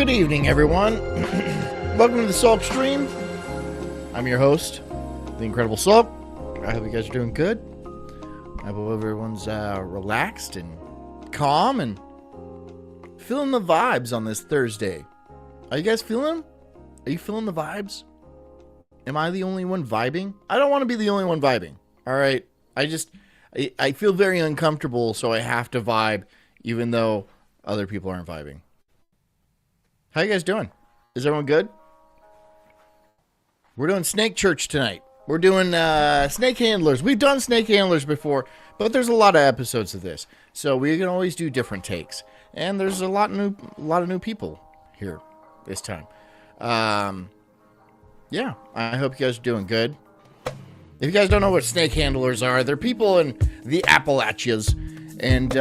Good evening, everyone. Welcome to the Sulk stream. I'm your host, the Incredible Sulk. I hope you guys are doing good. I hope everyone's relaxed and calm and feeling the vibes on this Thursday. Are you guys feeling them? Are you feeling the vibes? Am I the only one vibing? I don't want to be the only one vibing. All right. I feel very uncomfortable, so I have to vibe, even though other people aren't vibing. How you guys doing? Is everyone good? We're doing Snake Church tonight. We're doing snake handlers. We've done snake handlers before, but there's a lot of episodes of this, so we can always do different takes. And there's a lot of new people here this time. Yeah, I hope you guys are doing good. If you guys don't know what snake handlers are, they're people in the Appalachians, and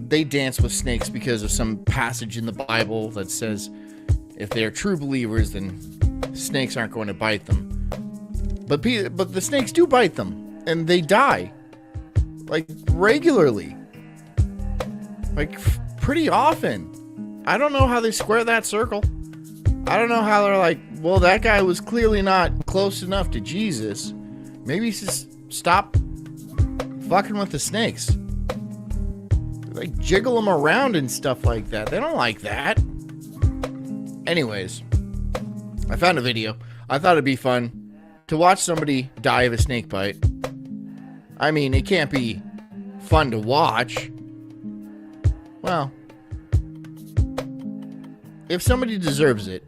they dance with snakes because of some passage in the Bible that says if they're true believers, then snakes aren't going to bite them. But the snakes do bite them, and they die, like, regularly, like, pretty often. I don't know how they square that circle. I don't know how they're like, well, that guy was clearly not close enough to Jesus. Maybe just stop fucking with the snakes. They, like, jiggle them around and stuff like that. They don't like that. Anyways, I found a video. I thought it'd be fun to watch somebody die of a snake bite. I mean, it can't be fun to watch. Well, if somebody deserves it,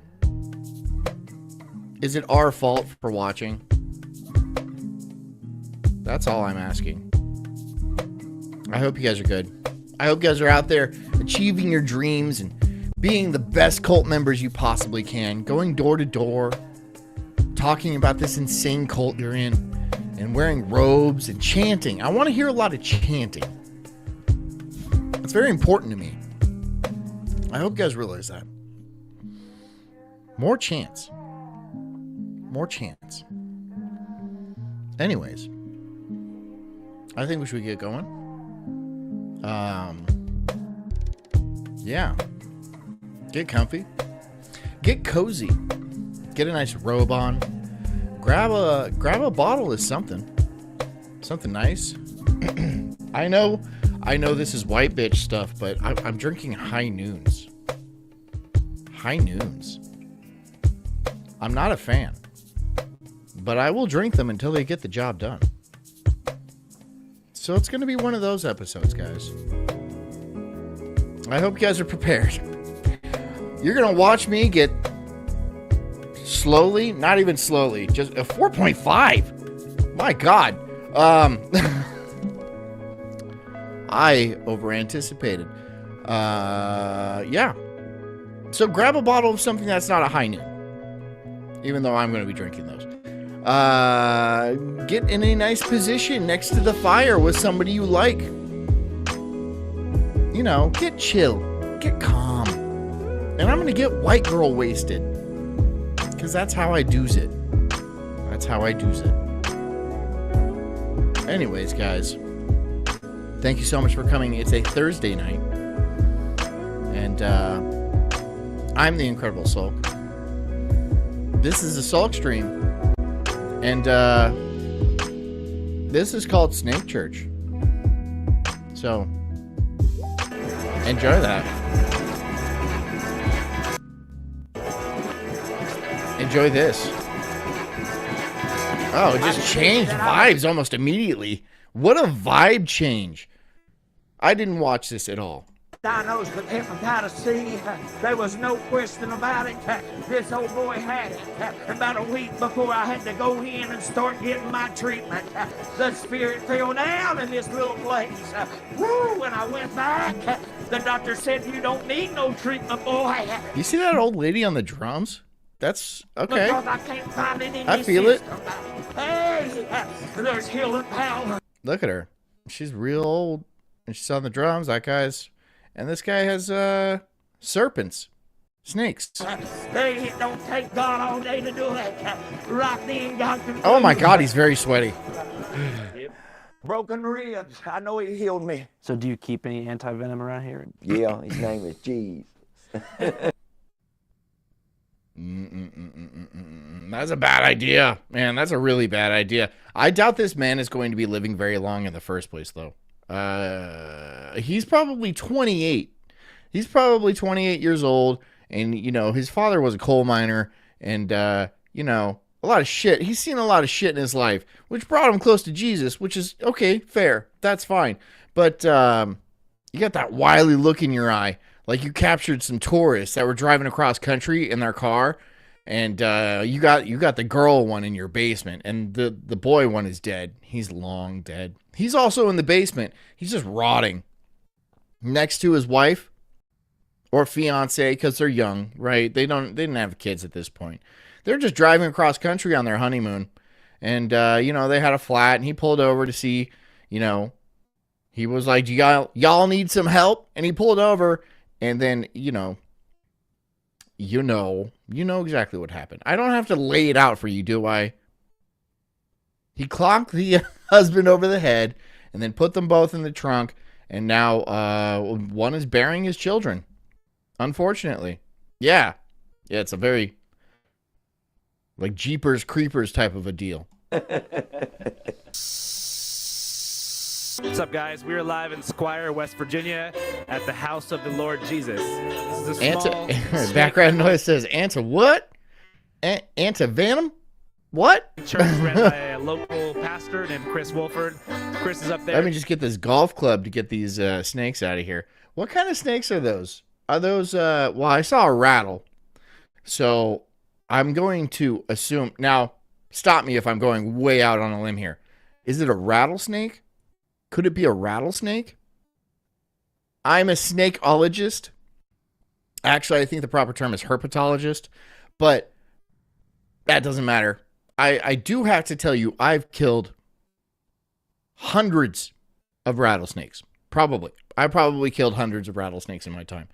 is it our fault for watching? That's all I'm asking. I hope you guys are good. I hope you guys are out there achieving your dreams and being the best cult members you possibly can. Going door to door, talking about this insane cult you're in, and wearing robes and chanting. I want to hear a lot of chanting. It's very important to me. I hope you guys realize that. More chants. More chants. Anyways, I think we should get going. Yeah. Get comfy. Get cozy. Get a nice robe on. Grab a bottle of something. Something nice. I know this is white bitch stuff, but I'm drinking High Noons. High Noons. I'm not a fan, but I will drink them until they get the job done. So it's going to be one of those episodes, guys. I hope you guys are prepared. You're going to watch me get slowly, not even slowly, just a 4.5. My God. I over-anticipated. Yeah. So grab a bottle of something that's not a High Noon, even though I'm going to be drinking those. Get in a nice position next to the fire with somebody you like. You know, get chill, get calm. And I'm gonna get white girl wasted, because that's how I do's it. That's how I do's it. Anyways, guys, thank you so much for coming. It's a Thursday night, and I'm the Incredible Sulk. This is a Sulk stream. And this is called Snake Church. So enjoy that. Enjoy this. Oh, it just changed vibes almost immediately. What a vibe change. I didn't watch this at all. Diagnosed with hepatitis C. There was no question about it. This old boy had it. About a week before I had to go in and start getting my treatment, the spirit fell down in this little place. Woo! When I went back, the doctor said, "You don't need no treatment, boy." You see that old lady on the drums? That's okay. Because I can't find it in I this feel it. system. Hey, there's healing power. Look at her. She's real old. And she's on the drums. That guy's... And this guy has, serpents. Snakes. Hey, it don't take God all day to do it. Right then, God can... Oh my God, he's very sweaty. Broken ribs. I know he healed me. So do you keep any anti-venom around here? Yeah, his name is Cheese. That's a bad idea, man. That's a really bad idea. I doubt this man is going to be living very long in the first place, though. He's probably 28. He's probably 28 years old, and his father was a coal miner, and a lot of shit. He's seen a lot of shit in his life, which brought him close to Jesus, which is okay, fair. That's fine. But you got that wily look in your eye, like you captured some tourists that were driving across country in their car, and you got the girl one in your basement, and the boy one is dead. He's long dead. He's also in the basement. He's just rotting next to his wife or fiance, because they're young, right? They didn't have kids at this point. They're just driving across country on their honeymoon, and they had a flat, and he pulled over to see, he was like, "Do y'all need some help?" And he pulled over, and then you know exactly what happened. I don't have to lay it out for you, do I? He clocked the husband over the head, and then put them both in the trunk, and now one is burying his children. Unfortunately, yeah, it's a very like Jeepers Creepers type of a deal. What's up, guys? We're live in Squire, West Virginia, at the house of the Lord Jesus. This is a small background noise says, "Anta what? Anta Venom? What?" Church ran by a local pastor named Chris Wolford. Chris is up there. Let me just get this golf club to get these snakes out of here. What kind of snakes are those? Are those? Well, I saw a rattle, so I'm going to assume. Now, stop me if I'm going way out on a limb here. Is it a rattlesnake? Could it be a rattlesnake? I'm a snakeologist. Actually, I think the proper term is herpetologist, but that doesn't matter. I do have to tell you, I've killed hundreds of rattlesnakes. I probably killed hundreds of rattlesnakes in my time.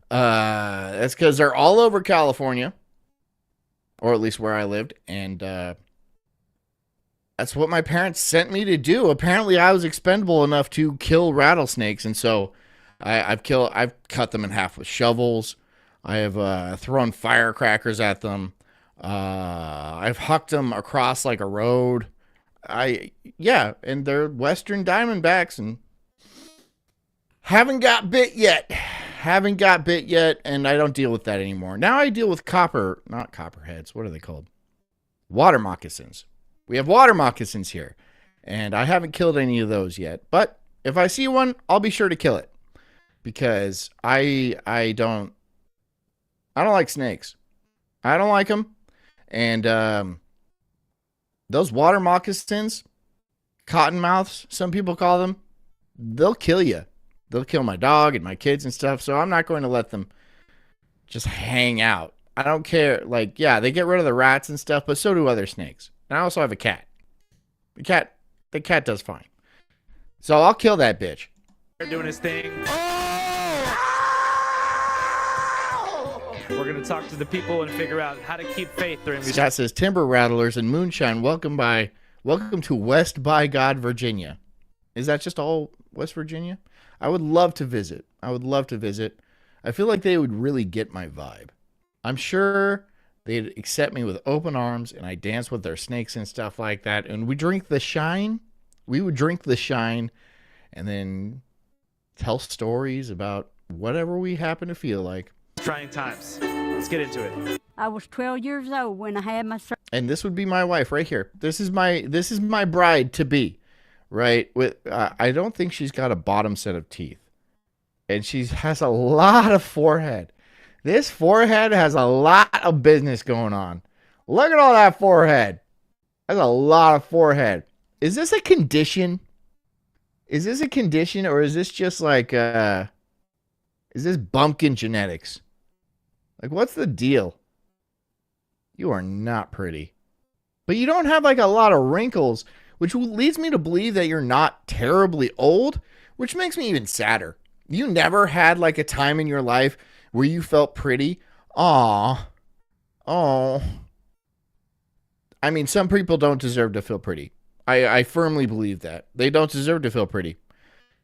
That's because they're all over California, or at least where I lived, and that's what my parents sent me to do. Apparently, I was expendable enough to kill rattlesnakes, and so I've cut them in half with shovels. I have thrown firecrackers at them. I've hucked them across like a road. And they're Western Diamondbacks, and haven't got bit yet, and I don't deal with that anymore. Now I deal with not copperheads. What are they called? Water moccasins. We have water moccasins here, and I haven't killed any of those yet. But if I see one, I'll be sure to kill it, because I don't like snakes. I don't like them, and those water moccasins, cottonmouths, some people call them, they'll kill you. They'll kill my dog and my kids and stuff, so I'm not going to let them just hang out. I don't care. Like, yeah, they get rid of the rats and stuff, but so do other snakes. And I also have a cat. The cat does fine. So I'll kill that bitch. They're doing his thing. We're going to talk to the people and figure out how to keep faith during these. Scott says, "Timber rattlers and moonshine. Welcome to West by God, Virginia." Is that just all West Virginia? I would love to visit. I feel like they would really get my vibe. I'm sure they'd accept me with open arms, and I dance with their snakes and stuff like that. And we drink the shine. We would drink the shine and then tell stories about whatever we happen to feel like. Trying times. Let's get into it. I was 12 years old when I had my surgery. And this would be my wife right here. This is my bride to be, right? With I don't think she's got a bottom set of teeth, and she has a lot of forehead. This forehead has a lot of business going on. Look at all that forehead. That's a lot of forehead. Is this a condition? Or is this just like is this bumpkin genetics? Like, what's the deal? You are not pretty. But you don't have like a lot of wrinkles, which leads me to believe that you're not terribly old, which makes me even sadder. You never had like a time in your life where you felt pretty. Aw. Oh. I mean, some people don't deserve to feel pretty. I firmly believe that. They don't deserve to feel pretty.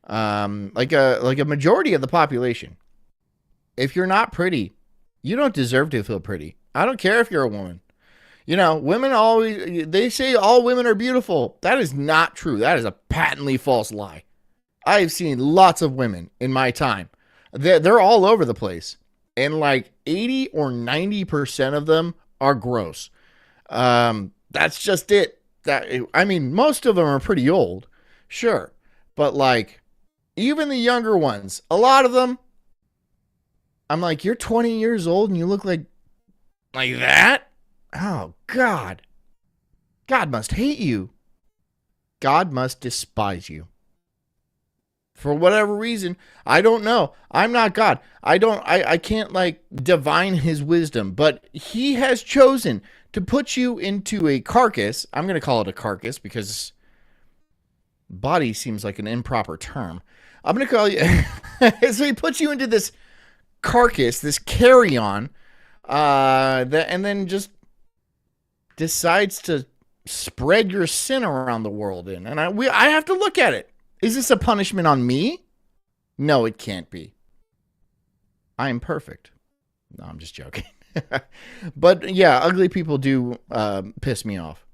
Like a majority of the population. If you're not pretty, you don't deserve to feel pretty. I don't care if you're a woman. You know, women always, they say all women are beautiful. That is not true. That is a patently false lie. I've seen lots of women in my time. They're all over the place. And like 80 or 90% of them are gross. That's just it. I mean, most of them are pretty old. Sure. But like, even the younger ones, a lot of them, I'm like, you're 20 years old and you look like that? Oh, God. God must hate you. God must despise you. For whatever reason, I don't know. I'm not God. I can't like divine his wisdom, but he has chosen to put you into a carcass. I'm going to call it a carcass because body seems like an improper term. I'm going to call you. So he puts you into this carcass, this carry-on, and then just decides to spread your sin around the world in. And I have to look at it. Is this a punishment on me? No, it can't be. I am perfect. No, I'm just joking. But yeah, ugly people do piss me off.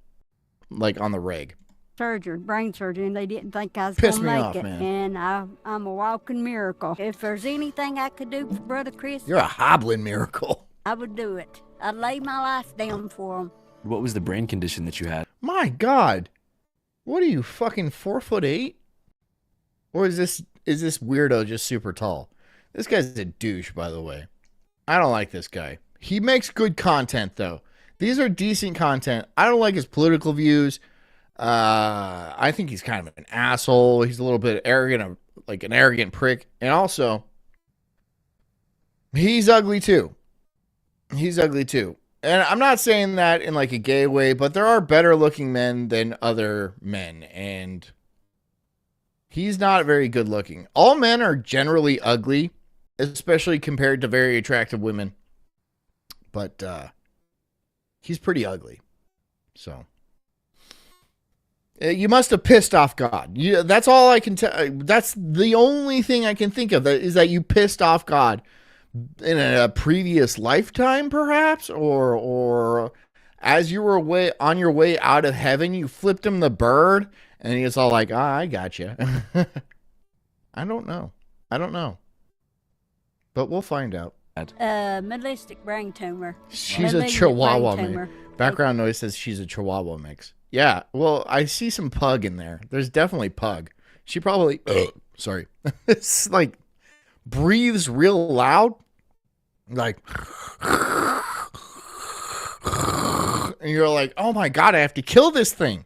Like on the reg. Brain surgery, and they didn't think I was Piss going me to make off, it. man. And I'm a walking miracle. If there's anything I could do for Brother Chris, You're a hobbling miracle. I would do it. I'd lay my life down for him. What was the brain condition that you had? My God. What are you, fucking 4'8"? Or is this weirdo just super tall? This guy's a douche, by the way. I don't like this guy. He makes good content, though. These are decent content. I don't like his political views. I think he's kind of an asshole. He's a little bit arrogant, like an arrogant prick. And also, he's ugly, too. He's ugly, too. And I'm not saying that in like a gay way, but there are better looking men than other men. And he's not very good looking. All men are generally ugly, especially compared to very attractive women. But he's pretty ugly. So you must have pissed off God. That's all I can tell. That's the only thing I can think of is that you pissed off God in a previous lifetime, perhaps, or as you were on your way out of heaven, you flipped him the bird, and he was all like, I got you. I don't know. But we'll find out. Medullary brain tumor. She's a Chihuahua mix. Background noise says she's a Chihuahua mix. Yeah, well, I see some pug in there. There's definitely pug. She probably, sorry, it's like breathes real loud, like, and you're like, oh my God, I have to kill this thing.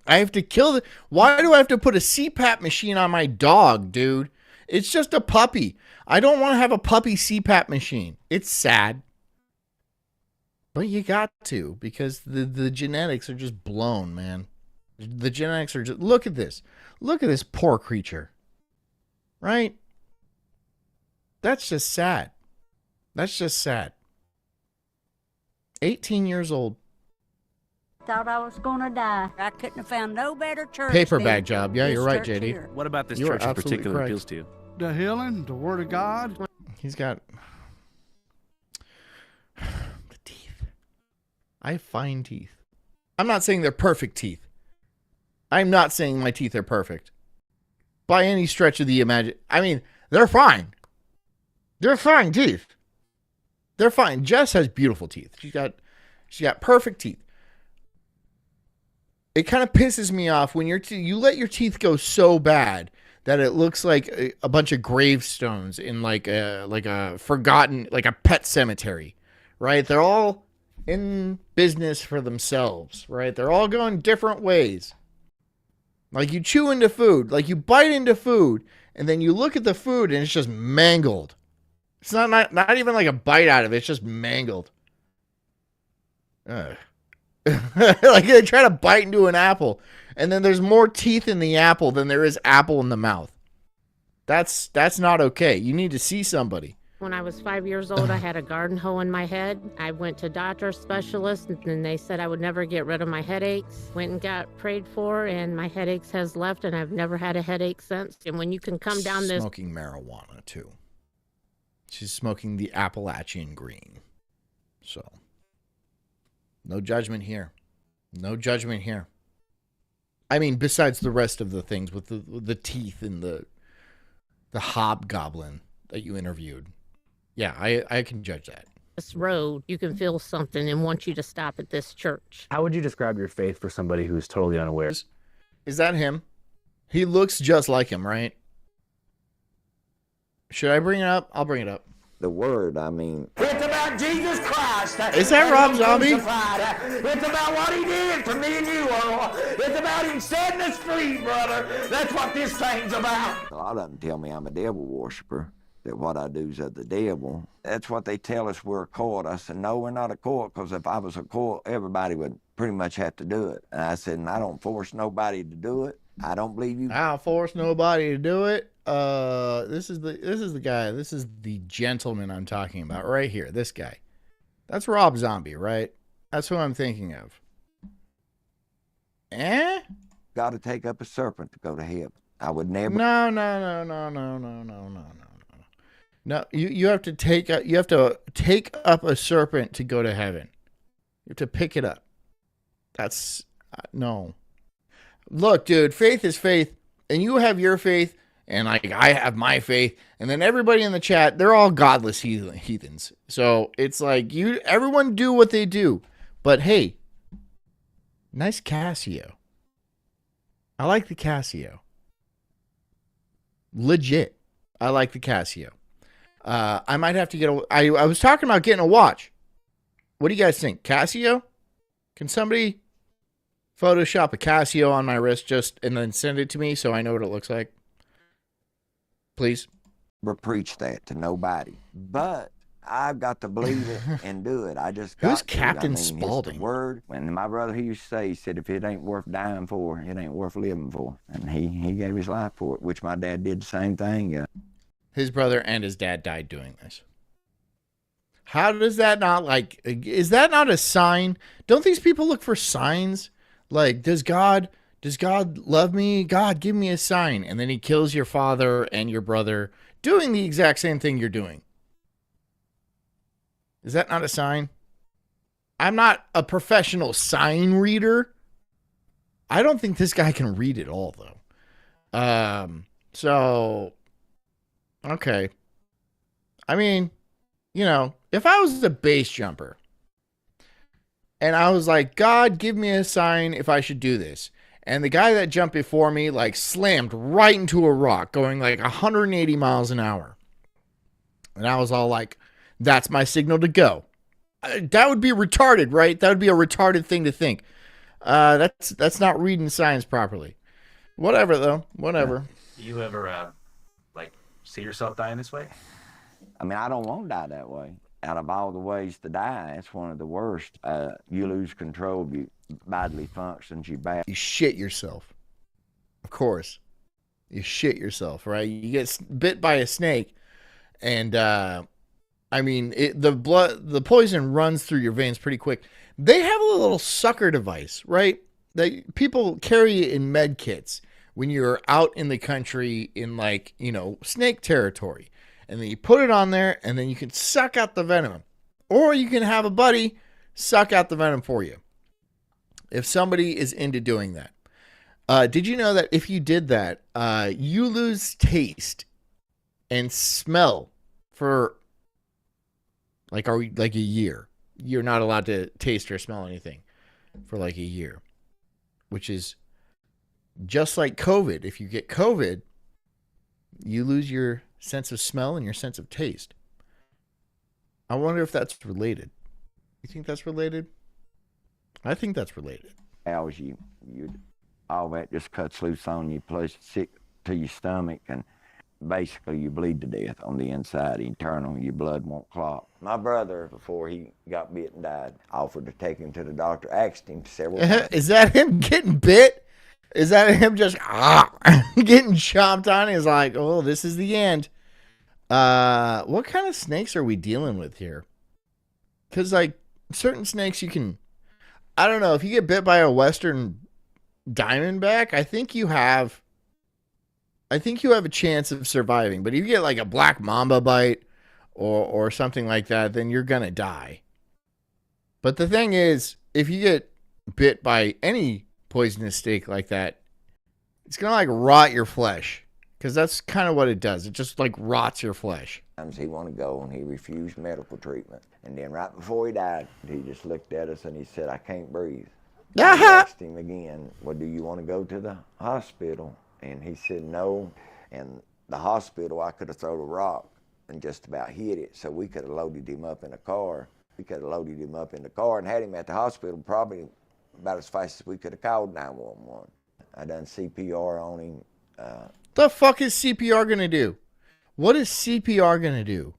Why do I have to put a CPAP machine on my dog, dude? It's just a puppy. I don't want to have a puppy CPAP machine. It's sad. But you got to, because the genetics are just blown, man. The genetics are just, look at this. Look at this poor creature. Right? That's just sad. 18 years old. Thought I was going to die. I couldn't have found no better church. Paper than bag job. Yeah, this you're right, church JD. here. What about this You are church in absolutely particular correct. appeals to you? The healing, the word of God. He's got the teeth. I have fine teeth. I'm not saying they're perfect teeth. I'm not saying my teeth are perfect. By any stretch of the imagination. I mean, they're fine. They're fine teeth. They're fine. Jess has beautiful teeth. She's got perfect teeth. It kind of pisses me off when you let your teeth go so bad that it looks like a bunch of gravestones in like a forgotten, like a pet cemetery, right? They're all in business for themselves, right? They're all going different ways. Like you chew into food, like you bite into food, and then you look at the food and it's just mangled. It's not even like a bite out of it. It's just mangled. Ugh. Like they try to bite into an apple, and then there's more teeth in the apple than there is apple in the mouth. That's not okay. You need to see somebody. When I was 5 years old, I had a garden hoe in my head. I went to doctor specialist, and they said I would never get rid of my headaches. Went and got prayed for, and my headaches has left, and I've never had a headache since. And when you can come down this... Smoking marijuana, too. She's smoking the Appalachian green. So, no judgment here. No judgment here. I mean, besides the rest of the things with the teeth and the hobgoblin that you interviewed. Yeah, I can judge that. This road, you can feel something and want you to stop at this church. How would you describe your faith for somebody who's totally unaware? Is that him? He looks just like him, right? Should I bring it up? I'll bring it up. The word, I mean. It's about Jesus Christ. Is that Rob Zombie? It's about what he did for me and you, Earl. It's about him setting us free, brother. That's what this thing's about. A lot of them tell me I'm a devil worshiper, that what I do is of the devil. That's what they tell us we're a cult. I said, no, we're not a cult, because if I was a cult, everybody would pretty much have to do it. And I said, and I don't force nobody to do it. I don't believe you. I don't force nobody to do it. This is the guy. This is the gentleman I'm talking about right here. This guy. That's Rob Zombie, right? That's who I'm thinking of. Got to take up a serpent to go to heaven. I would never. No. No, you have to take up a serpent to go to heaven. You have to pick it up. That's no. Look, dude, faith is faith, and you have your faith, and I have my faith, and then everybody in the chat, they're all godless heathens. So it's like everyone do what they do. But hey, nice Casio. I like the Casio. Legit. I like the Casio. I might have to get I was talking about getting a watch. What do you guys think? Casio? Can somebody Photoshop a Casio on my wrist and then send it to me so I know what it looks like? Please. Preach that to nobody. But I've got to believe it and do it. I just got Who's to. Captain It's Spaulding? the word. And my brother, he used to say, he said, if it ain't worth dying for, it ain't worth living for. And he gave his life for it, which my dad did the same thing. Yeah. His brother and his dad died doing this. How does that not is that not a sign? Don't these people look for signs? Like, does God love me? God, give me a sign. And then he kills your father and your brother doing the exact same thing you're doing. Is that not a sign? I'm not a professional sign reader. I don't think this guy can read it all, though. So, okay. I mean, if I was a base jumper and I was like, God, give me a sign if I should do this. And the guy that jumped before me, slammed right into a rock going 180 miles an hour. And I was all like, that's my signal to go. That would be retarded, right? That would be a retarded thing to think. That's not reading signs properly. Whatever, though. Whatever. You ever, see yourself dying this way? I mean, I don't want to die that way. Out of all the ways to die, it's one of the worst. You lose control of your bodily functions. You shit yourself. Of course. You shit yourself, right? You get bit by a snake, and the poison runs through your veins pretty quick. They have a little sucker device, right? That people carry in med kits when you're out in the country in snake territory. And then you put it on there, and then you can suck out the venom. Or you can have a buddy suck out the venom for you. If somebody is into doing that. Did you know that if you did that, you lose taste and smell for a year? You're not allowed to taste or smell anything for a year. Which is just like COVID. If you get COVID, you lose your sense of smell and your sense of taste. I wonder if that's related. You think that's related? I think that's related. As you all that just cuts loose on you, plus sick to your stomach, and basically you bleed to death on the inside, internal. Your blood won't clot. My brother, before he got bit and died, offered to take him to the doctor. Asked him several times. Is that him getting bit? Is that him just getting chomped on? He's like, oh, this is the end. What kind of snakes are we dealing with here? Because certain snakes I don't know, if you get bit by a western diamondback, I think you have a chance of surviving. But if you get a black mamba bite or something like that, then you're gonna die. But the thing is, if you get bit by any poisonous snake like that, it's going to like rot your flesh. Because that's kind of what it does. It just like rots your flesh. Sometimes he wanted to go and he refused medical treatment. And then right before he died, he just looked at us and he said, I can't breathe. We asked him again, well, do you want to go to the hospital? And he said no. And the hospital, I could have thrown a rock and just about hit it. So we could have loaded him up in a car. We could have loaded him up in the car and had him at the hospital probably about as fast as we could have called 911. I done CPR on him. The fuck is CPR going to do? What is CPR going to do?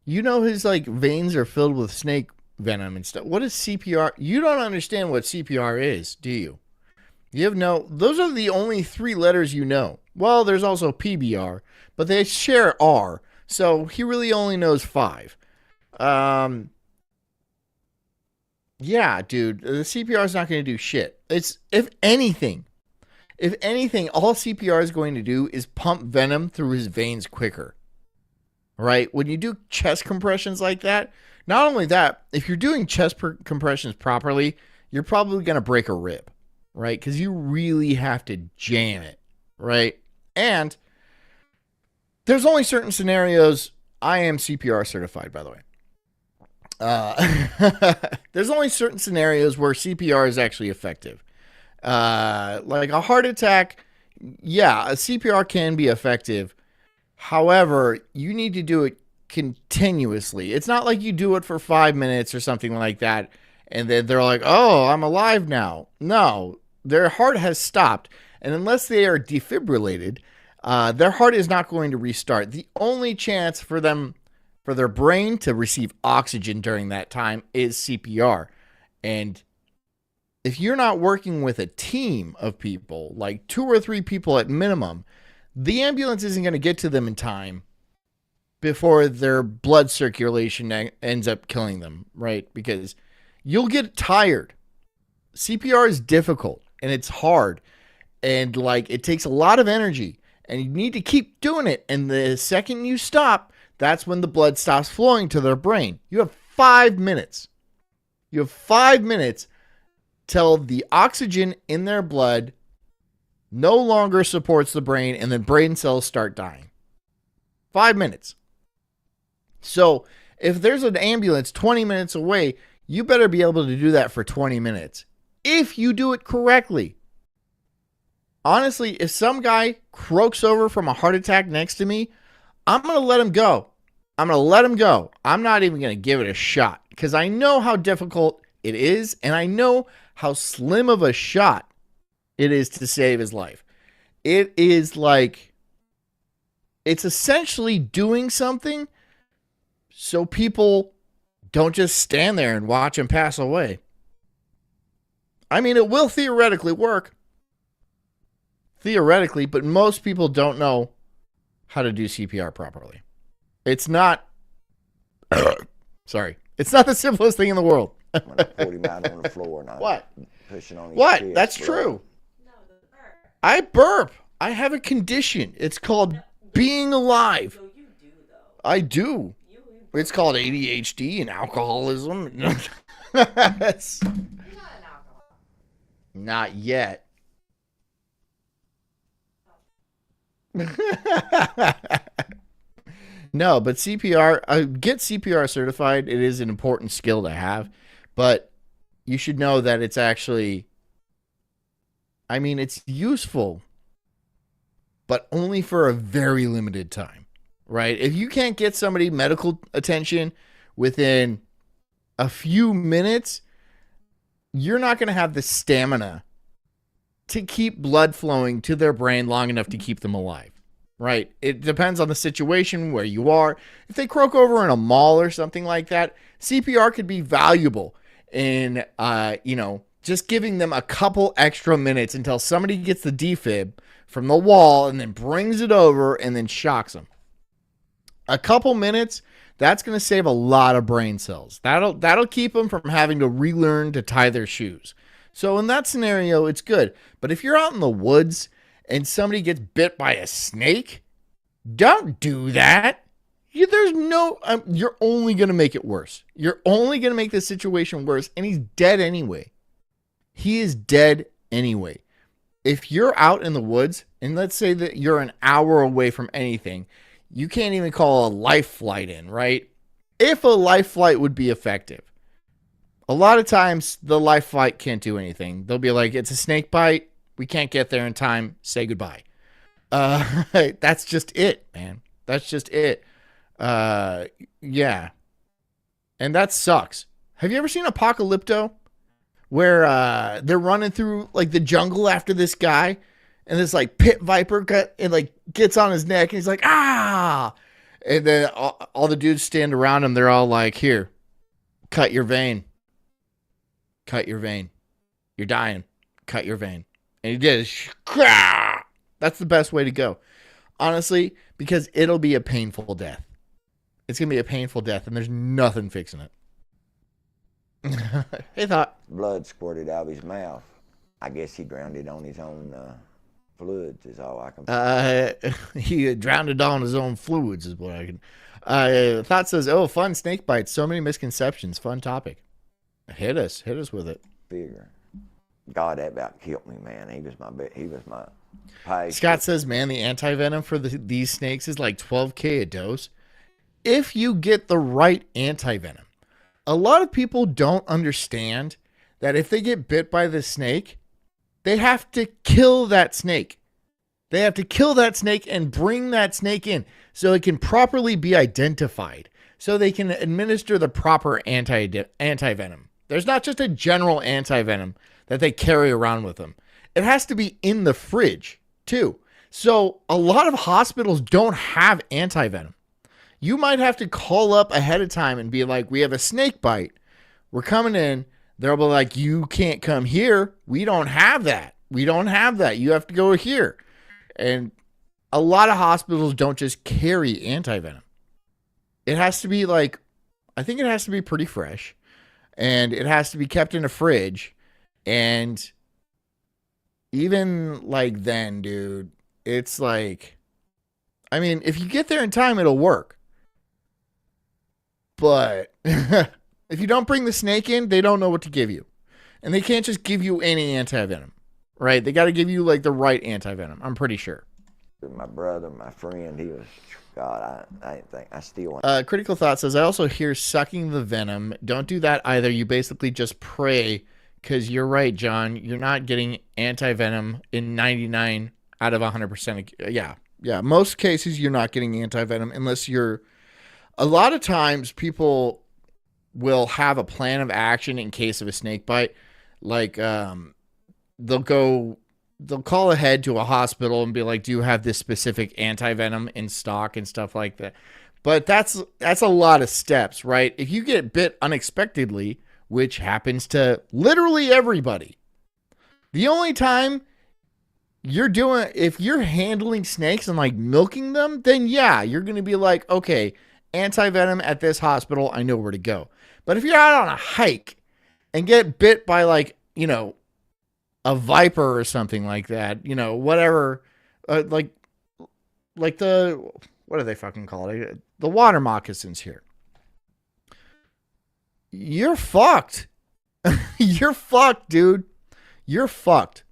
You know his like veins are filled with snake venom and stuff. What is CPR? You don't understand what CPR is, do you? You have no, those are the only 3 letters you know. Well, there's also PBR, but they share R. So he really only knows 5. Yeah, dude, the CPR is not going to do shit. It's, if anything, all CPR is going to do is pump venom through his veins quicker. Right? When you do chest compressions like that, not only that, if you're doing chest compressions properly, you're probably going to break a rib. Right? Because you really have to jam it. Right? And there's only certain scenarios. I am CPR certified, by the way. There's only certain scenarios where CPR is actually effective. Like a heart attack, yeah, a CPR can be effective. However, you need to do it continuously. It's not like you do it for 5 minutes or something like that, and then they're like, oh, I'm alive now. No, their heart has stopped. And unless they are defibrillated, their heart is not going to restart. The only chance for them, for their brain to receive oxygen during that time is CPR. And if you're not working with a team of people, like 2 or 3 people at minimum, the ambulance isn't going to get to them in time before their blood circulation ends up killing them, right? Because you'll get tired. CPR is difficult and it's hard. And like it takes a lot of energy and you need to keep doing it. And the second you stop, that's when the blood stops flowing to their brain. You have 5 minutes. You have 5 minutes till the oxygen in their blood no longer supports the brain and then brain cells start dying. 5 minutes. So if there's an ambulance 20 minutes away, you better be able to do that for 20 minutes. If you do it correctly. Honestly, if some guy croaks over from a heart attack next to me, I'm going to let him go. I'm going to let him go. I'm not even going to give it a shot because I know how difficult it is and I know how slim of a shot it is to save his life. It is like, it's essentially doing something so people don't just stand there and watch him pass away. I mean, it will theoretically work. Theoretically, but most people don't know how to do CPR properly. It's not, sorry, it's not the simplest thing in the world. When I put him out on the floor and I What? pushing on his What? chest, That's true. I burp. I have a condition. It's called being alive. I do. It's called ADHD and alcoholism. Yes. Not yet. No, but CPR, get CPR certified. It is an important skill to have, but you should know that it's actually, I mean, it's useful, but only for a very limited time, right? If you can't get somebody medical attention within a few minutes, you're not going to have the stamina to keep blood flowing to their brain long enough to keep them alive, right? It depends on the situation where you are. If they croak over in a mall or something like that, CPR could be valuable in, just giving them a couple extra minutes until somebody gets the defib from the wall and then brings it over and then shocks them. A couple minutes, that's going to save a lot of brain cells. That'll keep them from having to relearn to tie their shoes. So in that scenario, it's good. But if you're out in the woods and somebody gets bit by a snake, don't do that. there's no, you're only going to make it worse. You're only going to make the situation worse. And he's dead anyway. He is dead anyway. If you're out in the woods, and let's say that you're an hour away from anything, you can't even call a life flight in, right? If a life flight would be effective. A lot of times, the life flight can't do anything. They'll be like, it's a snake bite. We can't get there in time. Say goodbye. That's just it, man. That's just it. Yeah. And that sucks. Have you ever seen Apocalypto? Where they're running through like the jungle after this guy, and this like pit viper gets on his neck, and he's like, ah! And then all the dudes stand around him. They're all like, here, cut your vein. Cut your vein. You're dying. Cut your vein. And he did. That's the best way to go. Honestly, because it'll be a painful death. It's going to be a painful death, and there's nothing fixing it. Hey, thought. Blood squirted out of his mouth. I guess he drowned it on his own fluids is all I can He drowned it on his own fluids is what I can. Thought says, oh, fun snake bites. So many misconceptions. Fun topic. Hit us with it. Figure. God, that about killed me, man. He was my pie. Scott says, man, the anti-venom for these snakes is like $12K a dose. If you get the right anti-venom. A lot of people don't understand that if they get bit by the snake, they have to kill that snake. They have to kill that snake and bring that snake in so it can properly be identified, so they can administer the proper anti-venom. There's not just a general anti-venom that they carry around with them. It has to be in the fridge, too. So a lot of hospitals don't have anti-venom. You might have to call up ahead of time and be like, we have a snake bite. We're coming in. They'll be like, you can't come here. We don't have that. We don't have that. You have to go here. And a lot of hospitals don't just carry anti-venom. It has to be like, I think it has to be pretty fresh. And it has to be kept in a fridge. And even like then, dude, it's like, I mean, if you get there in time, it'll work. But if you don't bring the snake in, they don't know what to give you. And they can't just give you any anti-venom, right? They got to give you like the right anti-venom, I'm pretty sure. My brother, my friend, he was, God, I didn't think, I still want. Critical Thought says, I also hear sucking the venom. Don't do that either. You basically just pray, because you're right, John. You're not getting anti-venom in 99 out of 100%. Yeah. Most cases, you're not getting anti-venom unless you're, a lot of times people will have a plan of action in case of a snake bite. Like, they'll call ahead to a hospital and be like, do you have this specific anti-venom in stock and stuff like that? But that's a lot of steps, right? If you get bit unexpectedly, which happens to literally everybody, the only time if you're handling snakes and like milking them, then yeah, you're going to be like, okay, anti-venom at this hospital, I know where to go. But if you're out on a hike and get bit by like, a viper or something like that, whatever, like the, what do they fucking call it? The water moccasins here. You're fucked. You're fucked, dude. You're fucked.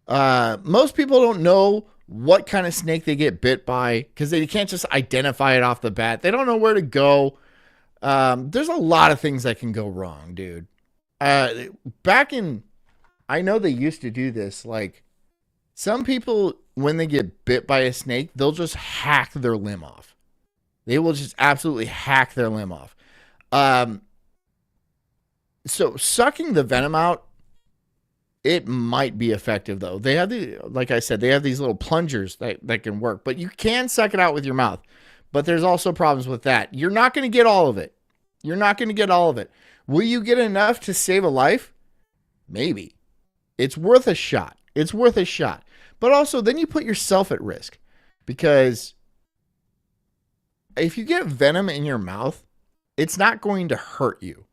Most people don't know what kind of snake they get bit by because they can't just identify it off the bat. They don't know where to go. There's a lot of things that can go wrong, dude. I know they used to do this. Like, some people, when they get bit by a snake, they'll just hack their limb off. They will just absolutely hack their limb off. So sucking the venom out, it might be effective, though. They have like I said, they have these little plungers that can work, but you can suck it out with your mouth. But there's also problems with that. You're not going to get all of it. Will you get enough to save a life? Maybe. It's worth a shot. But also, then you put yourself at risk. Because if you get venom in your mouth, it's not going to hurt you.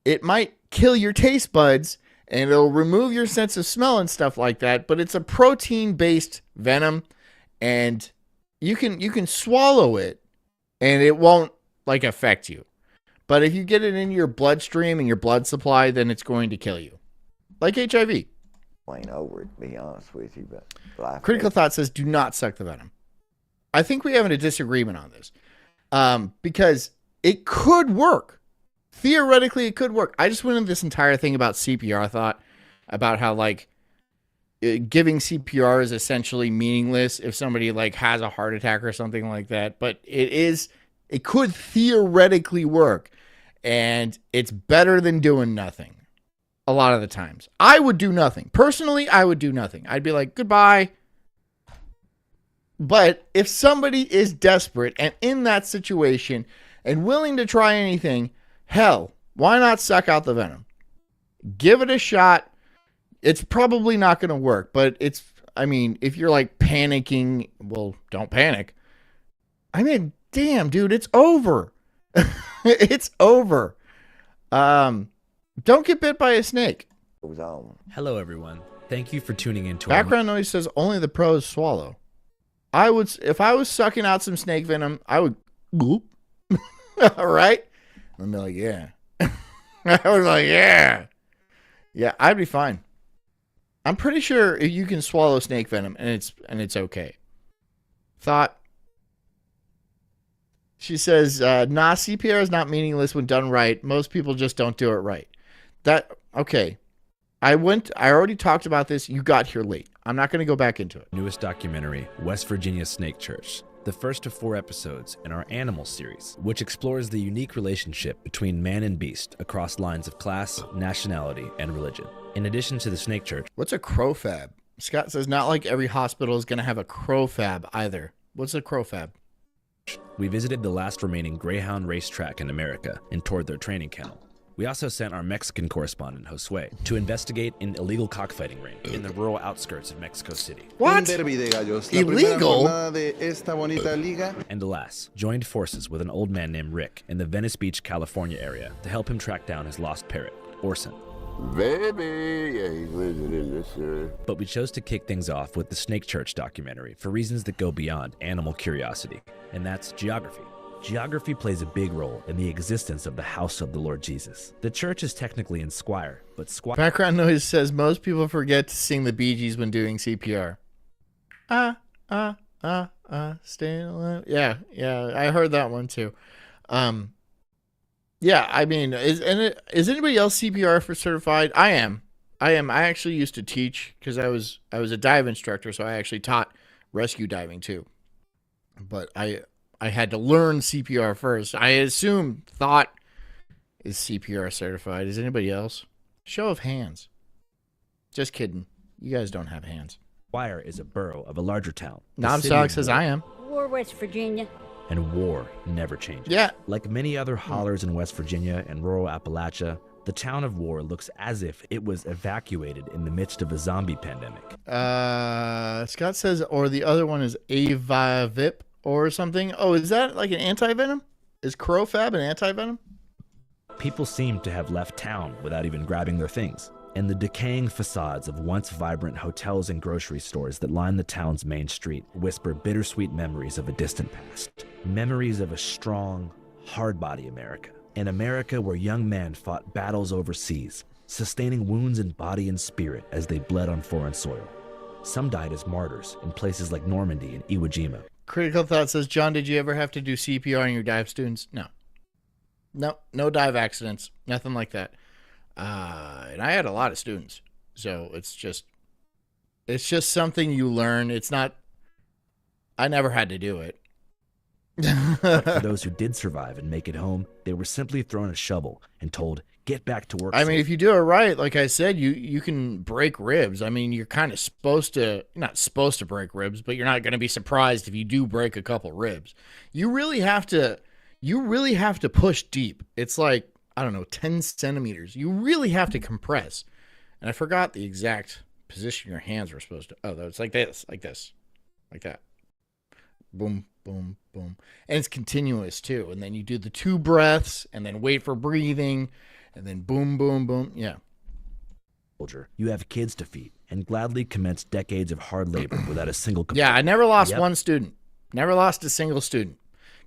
It might kill your taste buds, and it'll remove your sense of smell and stuff like that. But it's a protein-based venom, and you can swallow it, and it won't like affect you. But if you get it in your bloodstream and your blood supply, then it's going to kill you. Like HIV. Ain't over it, to be honest with you, but life Critical Thought says, do not suck the venom. I think we have a disagreement on this. Because it could work. Theoretically, it could work. I just went into this entire thing about CPR thought, about how, like, giving CPR is essentially meaningless if somebody, like, has a heart attack or something like that. But it could theoretically work. And it's better than doing nothing. A lot of the times. I would do nothing. Personally, I would do nothing. I'd be like, goodbye. But if somebody is desperate and in that situation and willing to try anything, hell, why not suck out the venom? Give it a shot. It's probably not going to work, but if you're like panicking, well, don't panic. I mean, damn, dude, it's over. It's over. Don't get bit by a snake. Hello, everyone. Thank you for tuning in to Background noise says only the pros swallow. If I was sucking out some snake venom, I would goop. All right. I'd be like, yeah. I was like, yeah. Yeah, I'd be fine. I'm pretty sure you can swallow snake venom and it's okay. Thought. She says, nah, CPR is not meaningless when done right. Most people just don't do it right. Okay. I already talked about this. You got here late. I'm not going to go back into it. Newest documentary, West Virginia Snake Church, the first of 4 episodes in our Animal series, which explores the unique relationship between man and beast across lines of class, nationality, and religion. In addition to the Snake Church. What's a crowfab? Scott says not like every hospital is going to have a crowfab either. What's a crowfab? We visited the last remaining Greyhound racetrack in America and toured their training kennel. We also sent our Mexican correspondent, Josue, to investigate an illegal cockfighting ring in the rural outskirts of Mexico City. What? Illegal? And alas, joined forces with an old man named Rick in the Venice Beach, California area to help him track down his lost parrot, Orson. Baby, yeah, he's living in this area. But we chose to kick things off with the Snake Church documentary for reasons that go beyond animal curiosity, and that's geography. Geography plays a big role in the existence of the house of the Lord Jesus. The church is technically in Squire, but Squire... Background noise says most people forget to sing the Bee Gees when doing CPR. Stay alive. Yeah, I heard that one too. Yeah, I mean, is anybody else CPR for certified? I am. I actually used to teach because I was a dive instructor, so I actually taught rescue diving too. But I had to learn CPR first. I thought is CPR certified. Is anybody else? Show of hands. Just kidding. You guys don't have hands. Squire is a borough of a larger town. Knobstock says I am. War, West Virginia. And war never changes. Yeah. Like many other hollers in West Virginia and rural Appalachia, the town of War looks as if it was evacuated in the midst of a zombie pandemic. Scott says, or the other one is Avivip or something. Oh, is that like an anti-venom? Is crowfab an anti-venom? People seem to have left town without even grabbing their things. And the decaying facades of once vibrant hotels and grocery stores that line the town's main street whisper bittersweet memories of a distant past. Memories of a strong, hard-body America. An America where young men fought battles overseas, sustaining wounds in body and spirit as they bled on foreign soil. Some died as martyrs in places like Normandy and Iwo Jima. Critical Thought says, John, did you ever have to do CPR on your dive students? No. No dive accidents. Nothing like that. And I had a lot of students. So it's just something you learn. It's not, I never had to do it. But for those who did survive and make it home, they were simply thrown a shovel and told, get back to work. I mean, if you do it right, like I said, you can break ribs. I mean, you're kind of not supposed to break ribs, but you're not going to be surprised if you do break a couple ribs. You really have to push deep. It's like, I don't know, 10 centimeters. You really have to compress. And I forgot the exact position your hands were supposed to. Oh, it's like this, like that. Boom, boom, boom. And it's continuous too. And then you do the 2 breaths and then wait for breathing and then boom, boom, boom. Yeah. You have kids to feed and gladly commence decades of hard labor without a single complaint. Yeah, I never lost one student. Never lost a single student.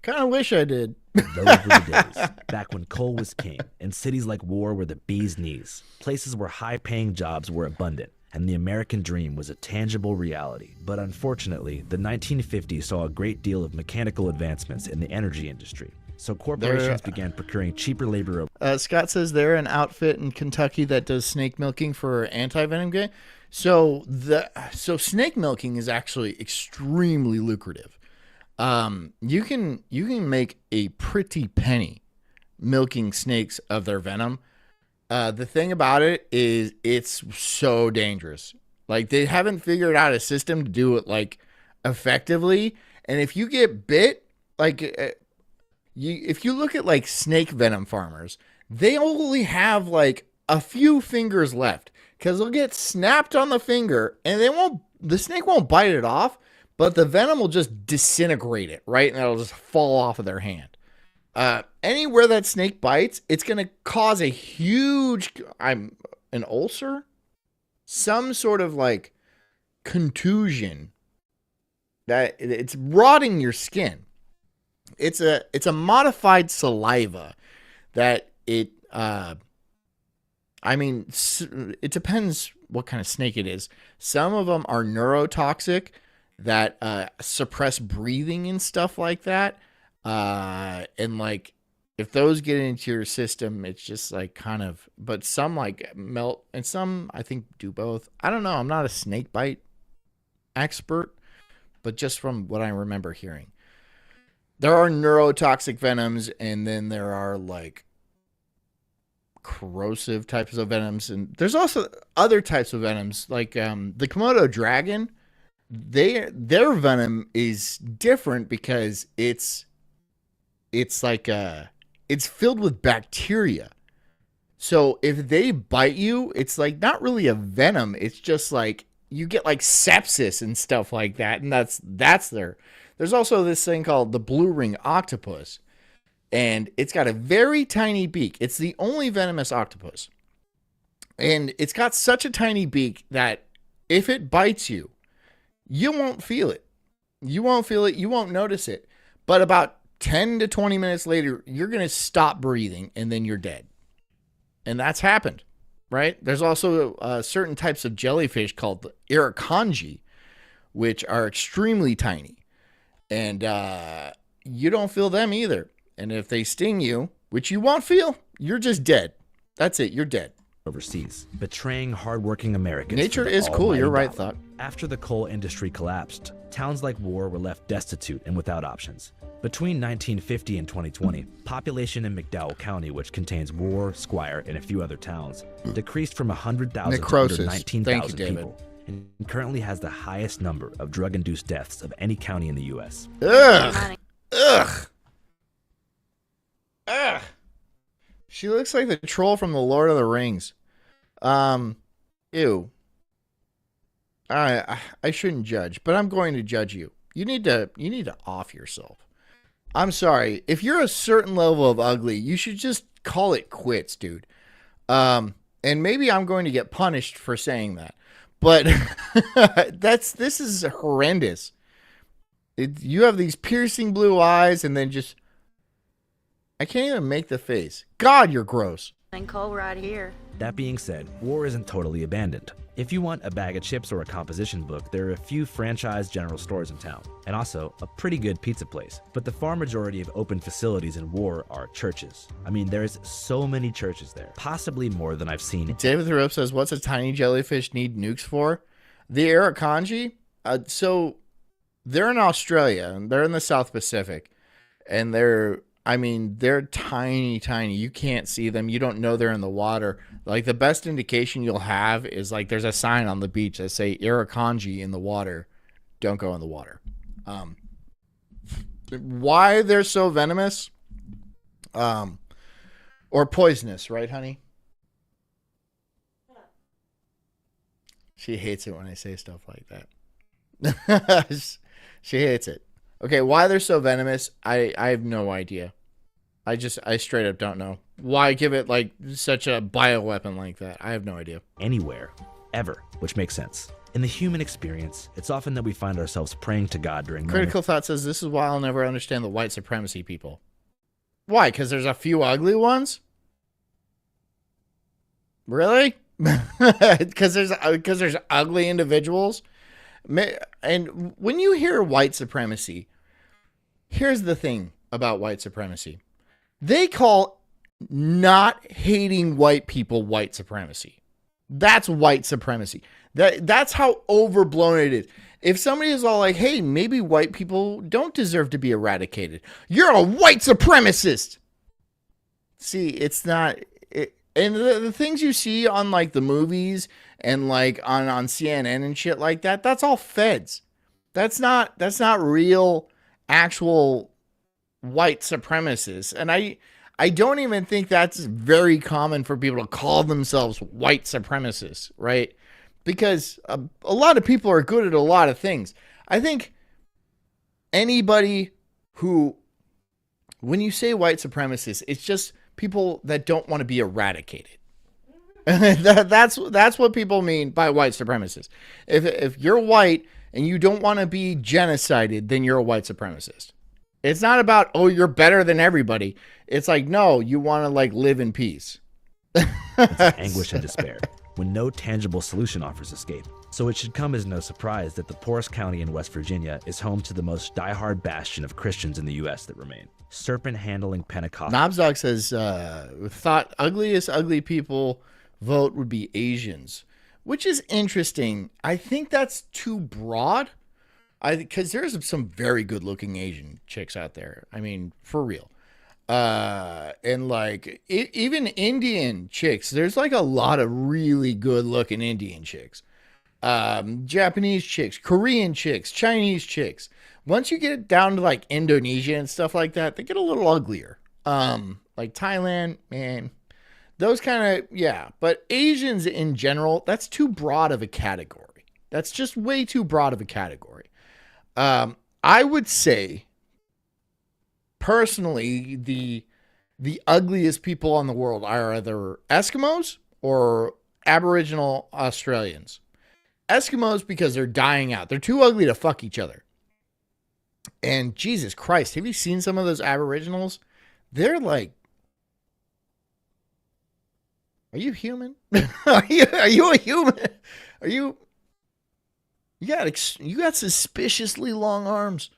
Kind of wish I did. Those were the days, back when coal was king, and cities like War were the bee's knees, places where high-paying jobs were abundant, and the American dream was a tangible reality. But unfortunately, the 1950s saw a great deal of mechanical advancements in the energy industry, so corporations began procuring cheaper labor. Scott says they're an outfit in Kentucky that does snake milking for anti-venom game. So snake milking is actually extremely lucrative. You can make a pretty penny milking snakes of their venom. The thing about it is it's so dangerous. Like, they haven't figured out a system to do it like effectively. And if you get bit, like if you look at like snake venom farmers, they only have like a few fingers left because they'll get snapped on the finger and the snake won't bite it off, but the venom will just disintegrate it, right? And it'll just fall off of their hand. Anywhere that snake bites, it's going to cause a huge, an ulcer, some sort of like contusion that it's rotting your skin. It's a modified saliva that it depends what kind of snake it is. Some of them are neurotoxic that suppress breathing and stuff like that. And like, if those get into your system, it's just like kind of, but some like melt and some I think do both. I don't know. I'm not a snake bite expert, but just from what I remember hearing, there are neurotoxic venoms, and then there are like corrosive types of venoms, and there's also other types of venoms like the Komodo dragon. Their venom is different because it's like it's filled with bacteria. So if they bite you, it's like not really a venom. It's just like you get like sepsis and stuff like that, and that's there. There's also this thing called the blue ring octopus, and it's got a very tiny beak. It's the only venomous octopus, and it's got such a tiny beak that if it bites you, you won't feel it. You won't feel it. You won't notice it. But about 10 to 20 minutes later, you're going to stop breathing, and then you're dead. And that's happened, right? There's also certain types of jellyfish called the irukandji, which are extremely tiny. And you don't feel them either. And if they sting you, which you won't feel, you're just dead. That's it. You're dead. Overseas, betraying hardworking Americans. Nature is cool. You're right, Thought. After the coal industry collapsed, towns like War were left destitute and without options. Between 1950 and 2020, population in McDowell County, which contains War, Squire, and a few other towns, decreased from 100,000 to under 19,000 people, and currently has the highest number of drug-induced deaths of any county in the U.S. Ugh. Ugh. Ugh. She looks like the troll from the Lord of the Rings. Ew. I shouldn't judge, but I'm going to judge you. You need to off yourself. I'm sorry. If you're a certain level of ugly, you should just call it quits, dude. And maybe I'm going to get punished for saying that. But this is horrendous. You have these piercing blue eyes, and then just I can't even make the face. God, you're gross. And coal right here. That being said, War isn't totally abandoned. If you want a bag of chips or a composition book, there are a few franchise general stores in town, and also a pretty good pizza place. But the far majority of open facilities in War are churches. I mean, there's so many churches there, possibly more than I've seen. David the Rope says, what's a tiny jellyfish need nukes for? The irukandji? So they're in Australia, and they're in the South Pacific, and they're tiny, tiny. You can't see them. You don't know they're in the water. Like, the best indication you'll have is, like, there's a sign on the beach that say irukandji in the water. Don't go in the water. Why they're so venomous? Or poisonous, right, honey? She hates it when I say stuff like that. She hates it. Okay, why they're so venomous, I have no idea. I straight up don't know. Why give it like such a bioweapon like that? I have no idea. Anywhere, ever, which makes sense. In the human experience, it's often that we find ourselves praying to God during Critical Thought says, this is why I'll never understand the white supremacy people. Why? Because there's a few ugly ones? Really? Because there's ugly individuals? And when you hear white supremacy, here's the thing about white supremacy. They call not hating white people white supremacy. That's white supremacy. That's how overblown it is. If somebody is all like, hey, maybe white people don't deserve to be eradicated, you're a white supremacist. See, it's not. And the things you see on like the movies and like on CNN and shit like that, that's all feds. That's not real, actual white supremacists. And I don't even think that's very common for people to call themselves white supremacists, right? Because a lot of people are good at a lot of things. I think anybody who, when you say white supremacists, it's just people that don't want to be eradicated. That's what people mean by white supremacists. If you're white and you don't want to be genocided, then you're a white supremacist. It's not about, oh, you're better than everybody. It's like, no, you want to like live in peace. It's anguish and despair when no tangible solution offers escape. So it should come as no surprise that the poorest county in West Virginia is home to the most diehard bastion of Christians in the U.S. that remain. Serpent-handling Pentecostal. Knobsdog says, thought ugliest ugly people vote would be Asians, which is interesting. I think that's too broad. Because there's some very good-looking Asian chicks out there. I mean, for real. And like even Indian chicks, there's like a lot of really good-looking Indian chicks. Japanese chicks, Korean chicks, Chinese chicks. Once you get down to like Indonesia and stuff like that, they get a little uglier. Like Thailand, man, those kind of, yeah. But Asians in general, that's too broad of a category. That's just way too broad of a category. I would say, personally, the ugliest people on the world are either Eskimos or Aboriginal Australians. Eskimos because they're dying out. They're too ugly to fuck each other. And Jesus Christ, have you seen some of those Aboriginals? They're like, are you human? Are you a human? Are you? You got suspiciously long arms.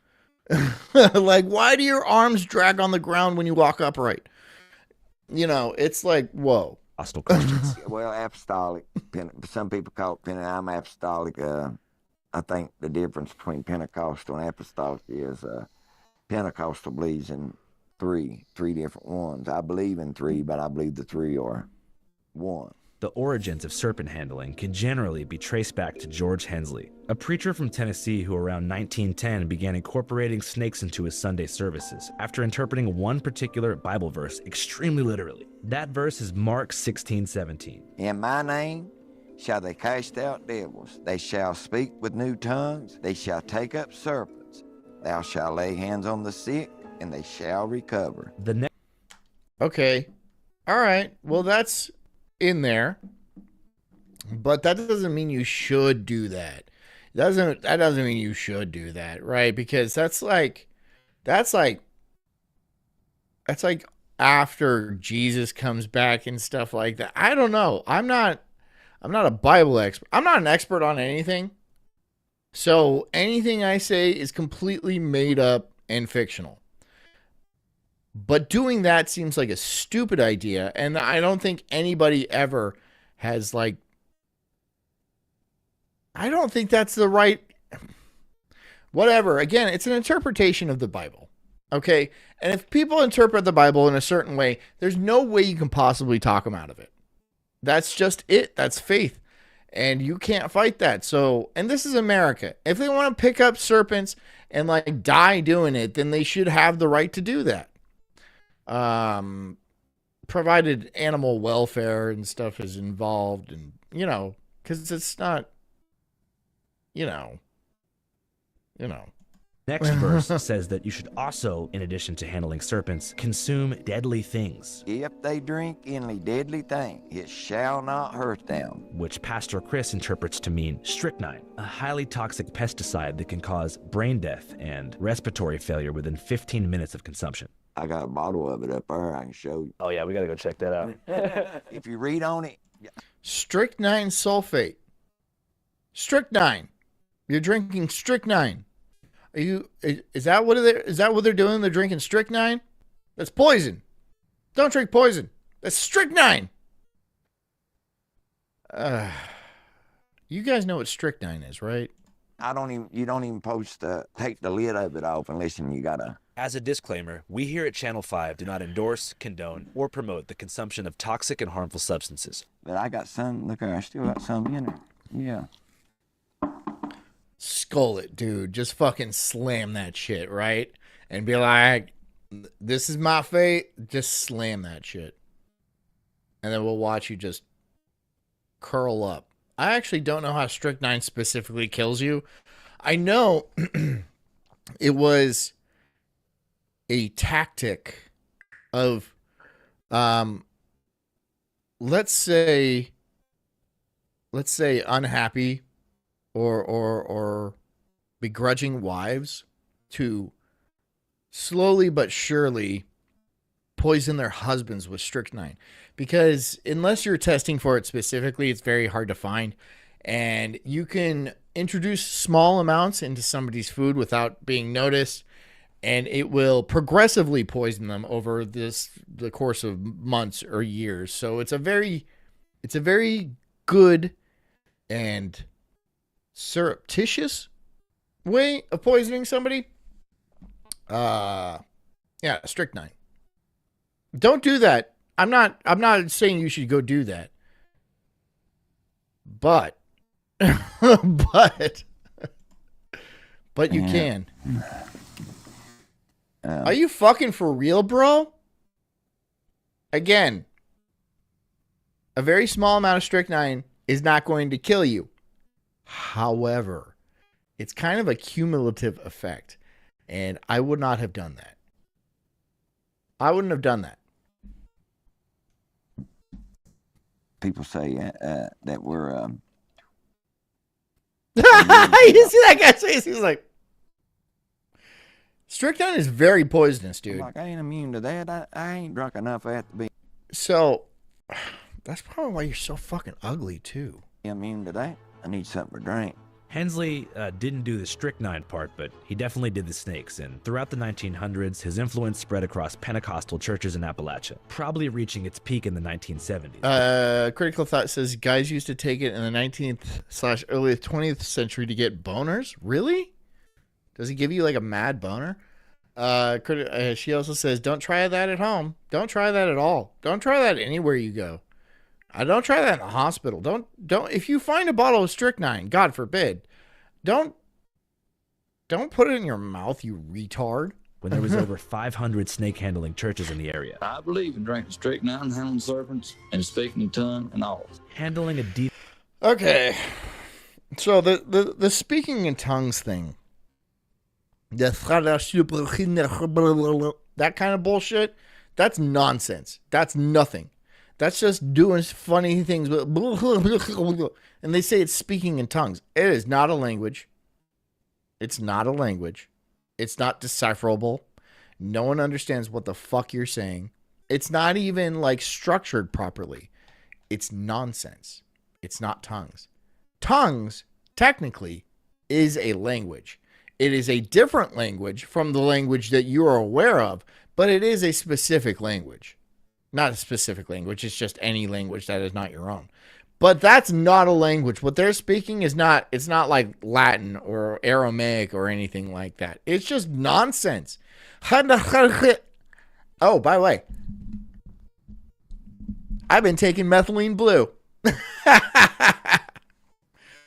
Like, why do your arms drag on the ground when you walk upright? You know, it's like, whoa. Hostile Christians. Well, apostolic. Some people call it Pentecostal. I'm apostolic. I think the difference between Pentecostal and apostolic is Pentecostal believes in three different ones. I believe in three, but I believe the three are one. The origins of serpent handling can generally be traced back to George Hensley, a preacher from Tennessee who around 1910 began incorporating snakes into his Sunday services after interpreting one particular Bible verse extremely literally. That verse is Mark 16:17. In my name shall they cast out devils. They shall speak with new tongues. They shall take up serpents. Thou shalt lay hands on the sick, and they shall recover. Okay. All right. Well, that's in there, but that doesn't mean you should do that. That doesn't mean you should do that, right? Because that's like after Jesus comes back and stuff like that. I don't know. I'm not a Bible expert. I'm not an expert on anything. So anything I say is completely made up and fictional. But doing that seems like a stupid idea, and I don't think anybody ever has, like, I don't think that's the right, whatever. Again, it's an interpretation of the Bible, okay? And if people interpret the Bible in a certain way, there's no way you can possibly talk them out of it. That's just it. That's faith. And you can't fight that. So, and this is America. If they want to pick up serpents and, like, die doing it, then they should have the right to do that. Provided animal welfare and stuff is involved, and because it's not, Next verse says that you should also, in addition to handling serpents, consume deadly things. If they drink any deadly thing, it shall not hurt them. Which Pastor Chris interprets to mean strychnine, a highly toxic pesticide that can cause brain death and respiratory failure within 15 minutes of consumption. I got a bottle of it up there I can show you. Oh, yeah, we got to go check that out. If you read on it. Strychnine sulfate. Strychnine. You're drinking strychnine. Is that what they're doing? They're drinking strychnine? That's poison. Don't drink poison. That's strychnine. You guys know what strychnine is, right? You don't even supposed to take the lid of it off unless you gotta. As a disclaimer, we here at Channel 5 do not endorse, condone, or promote the consumption of toxic and harmful substances. But I got some, look here, I still got some in it. Yeah. Skull it, dude. Just fucking slam that shit, right? And be like, this is my fate. Just slam that shit. And then we'll watch you just curl up. I actually don't know how strychnine specifically kills you. I know it was a tactic of, let's say unhappy or begrudging wives to slowly but surely poison their husbands with strychnine, because unless you're testing for it specifically, it's very hard to find, and you can introduce small amounts into somebody's food without being noticed, and it will progressively poison them over the course of months or years. So it's a very good and surreptitious way of poisoning somebody. Yeah, strychnine. Don't do that. I'm not saying you should go do that. But but you can. Are you fucking for real, bro? Again, a very small amount of strychnine is not going to kill you. However, it's kind of a cumulative effect, and I would not have done that. I wouldn't have done that. People say that we're. You see that guy's face? He's like, strychnine is very poisonous, dude. Like, I ain't immune to that. I ain't drunk enough of that to be. So, that's probably why you're so fucking ugly, too. Immune to that? I need something to drink. Hensley didn't do the strychnine part, but he definitely did the snakes, and throughout the 1900s, his influence spread across Pentecostal churches in Appalachia, probably reaching its peak in the 1970s. Critical Thought says guys used to take it in the 19th/early 20th century to get boners. Really? Does he give you like a mad boner? She also says, don't try that at home. Don't try that at all. Don't try that anywhere you go. Don't try that in the hospital. Don't. If you find a bottle of strychnine, God forbid, don't put it in your mouth, you retard. When there was over 500 snake handling churches in the area. I believe in drinking strychnine, handling serpents, and speaking in tongue and all. Handling a deep. So the speaking in tongues thing. That kind of bullshit. That's nonsense. That's nothing. That's just doing funny things. And they say it's speaking in tongues. It is not a language. It's not a language. It's not decipherable. No one understands what the fuck you're saying. It's not even like structured properly. It's nonsense. It's not tongues. Tongues, technically, is a language. It is a different language from the language that you are aware of, but it is a specific language. Not a specific language, it's just any language that is not your own. But that's not a language. What they're speaking is not, it's not like Latin or Aramaic or anything like that. It's just nonsense. Oh, by the way, I've been taking methylene blue. How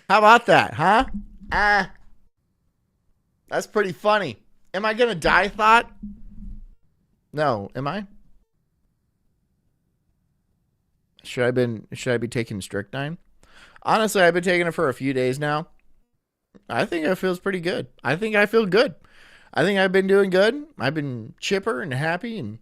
about that, huh? That's pretty funny. Am I gonna die, Thought? No, am I? Should I be taking strychnine? Honestly, I've been taking it for a few days now. I think it feels pretty good. I think I feel good. I think I've been doing good. I've been chipper and happy, and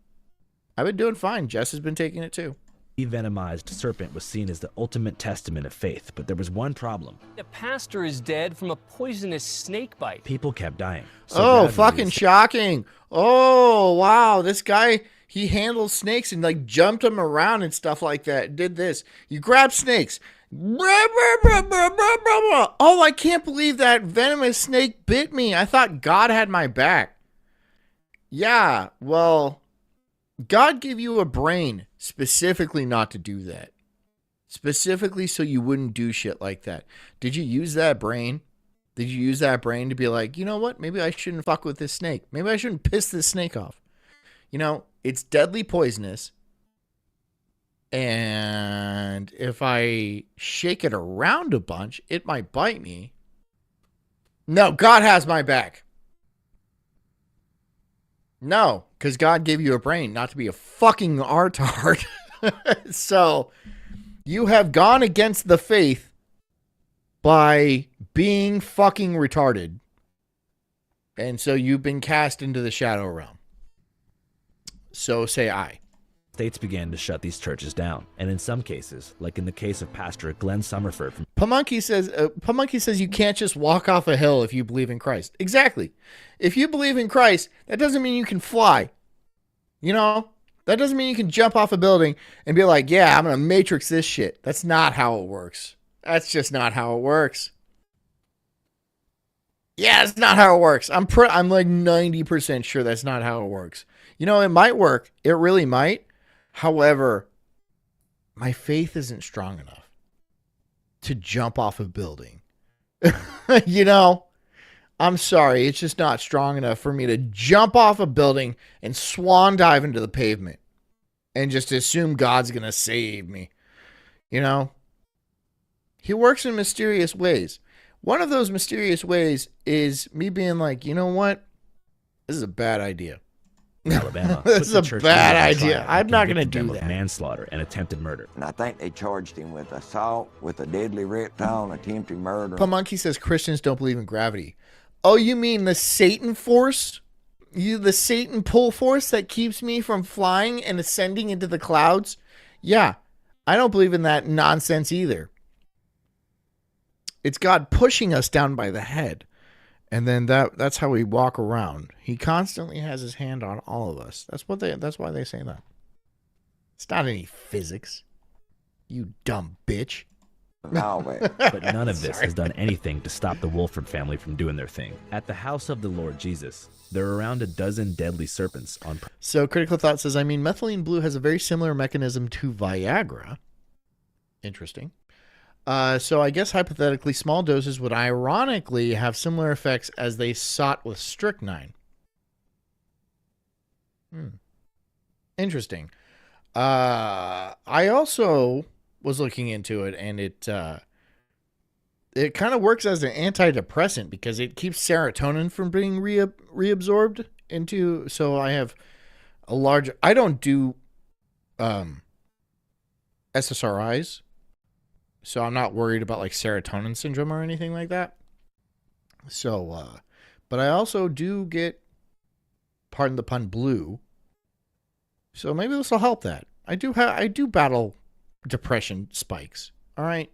I've been doing fine. Jess has been taking it too. The venomized serpent was seen as the ultimate testament of faith, but there was one problem. A pastor is dead from a poisonous snake bite. People kept dying. So fucking shocking. Oh, wow. This guy, he handles snakes and like jumped them around and stuff like that. Did this. You grab snakes. Oh, I can't believe that venomous snake bit me. I thought God had my back. Yeah, well, God gave you a brain specifically not to do that. Specifically so you wouldn't do shit like that. Did you use that brain? Did you use that brain to be like, you know what? Maybe I shouldn't fuck with this snake. Maybe I shouldn't piss this snake off. You know, it's deadly poisonous. And if I shake it around a bunch, it might bite me. No, God has my back. No, because God gave you a brain, not to be a fucking artard. So, you have gone against the faith by being fucking retarded. And so you've been cast into the shadow realm. So say I. States began to shut these churches down, and in some cases, like in the case of Pastor Glenn Summerford from Pamunky says you can't just walk off a hill if you believe in Christ. Exactly. If you believe in Christ, that doesn't mean you can fly. You know, that doesn't mean you can jump off a building and be like, yeah, I'm going to matrix this shit. That's not how it works. That's just not how it works. Yeah, it's not how it works. I'm like 90% sure that's not how it works. You know, it might work. It really might. However, my faith isn't strong enough to jump off a building. You know, I'm sorry. It's just not strong enough for me to jump off a building and swan dive into the pavement and just assume God's going to save me. You know, he works in mysterious ways. One of those mysterious ways is me being like, you know what? This is a bad idea. Alabama. This is a bad idea. I'm not going to do that. Manslaughter and attempted murder. And I think they charged him with assault with a deadly reptile and attempted murder. Pamunky says Christians don't believe in gravity. Oh, you mean the Satan force? The Satan pull force that keeps me from flying and ascending into the clouds? Yeah, I don't believe in that nonsense either. It's God pushing us down by the head. And then that's how we walk around. He constantly has his hand on all of us. That's why they say that. It's not any physics. You dumb bitch. No, but none of this has done anything to stop the Wolford family from doing their thing. At the house of the Lord Jesus, there are around a dozen deadly serpents on. So Critical Thought says, I mean, methylene blue has a very similar mechanism to Viagra. Interesting. So I guess hypothetically, small doses would ironically have similar effects as they sought with strychnine. Interesting. I also was looking into it, and it kind of works as an antidepressant because it keeps serotonin from being reabsorbed into. So I have a large. I don't do SSRIs. So I'm not worried about like serotonin syndrome or anything like that. So, but I also do get, pardon the pun, blue. So maybe this will help that. I do battle depression spikes. All right.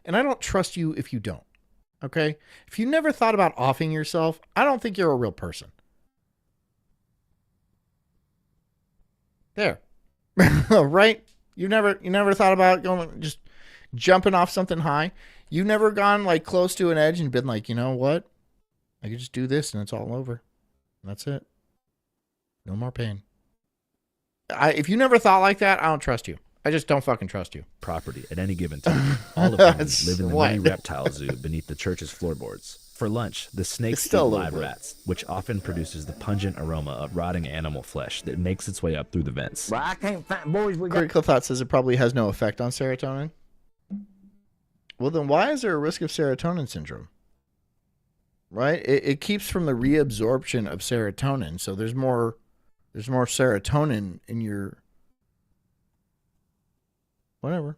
And I don't trust you if you don't. Okay. If you never thought about offing yourself, I don't think you're a real person. There. Right? You never thought about going just jumping off something high. You never gone like close to an edge and been like, you know what? I could just do this and it's all over. That's it. No more pain. If you never thought like that, I don't trust you. I just don't fucking trust you. Property at any given time. All of them live in the mini reptile zoo beneath the church's floorboards. For lunch, the snakes eat live rats, which often produces the pungent aroma of rotting animal flesh that makes its way up through the vents. Well, I can't find boys. Critical Thought says it probably has no effect on serotonin. Well, then why is there a risk of serotonin syndrome? Right? It keeps from the reabsorption of serotonin, so there's more serotonin in your whatever.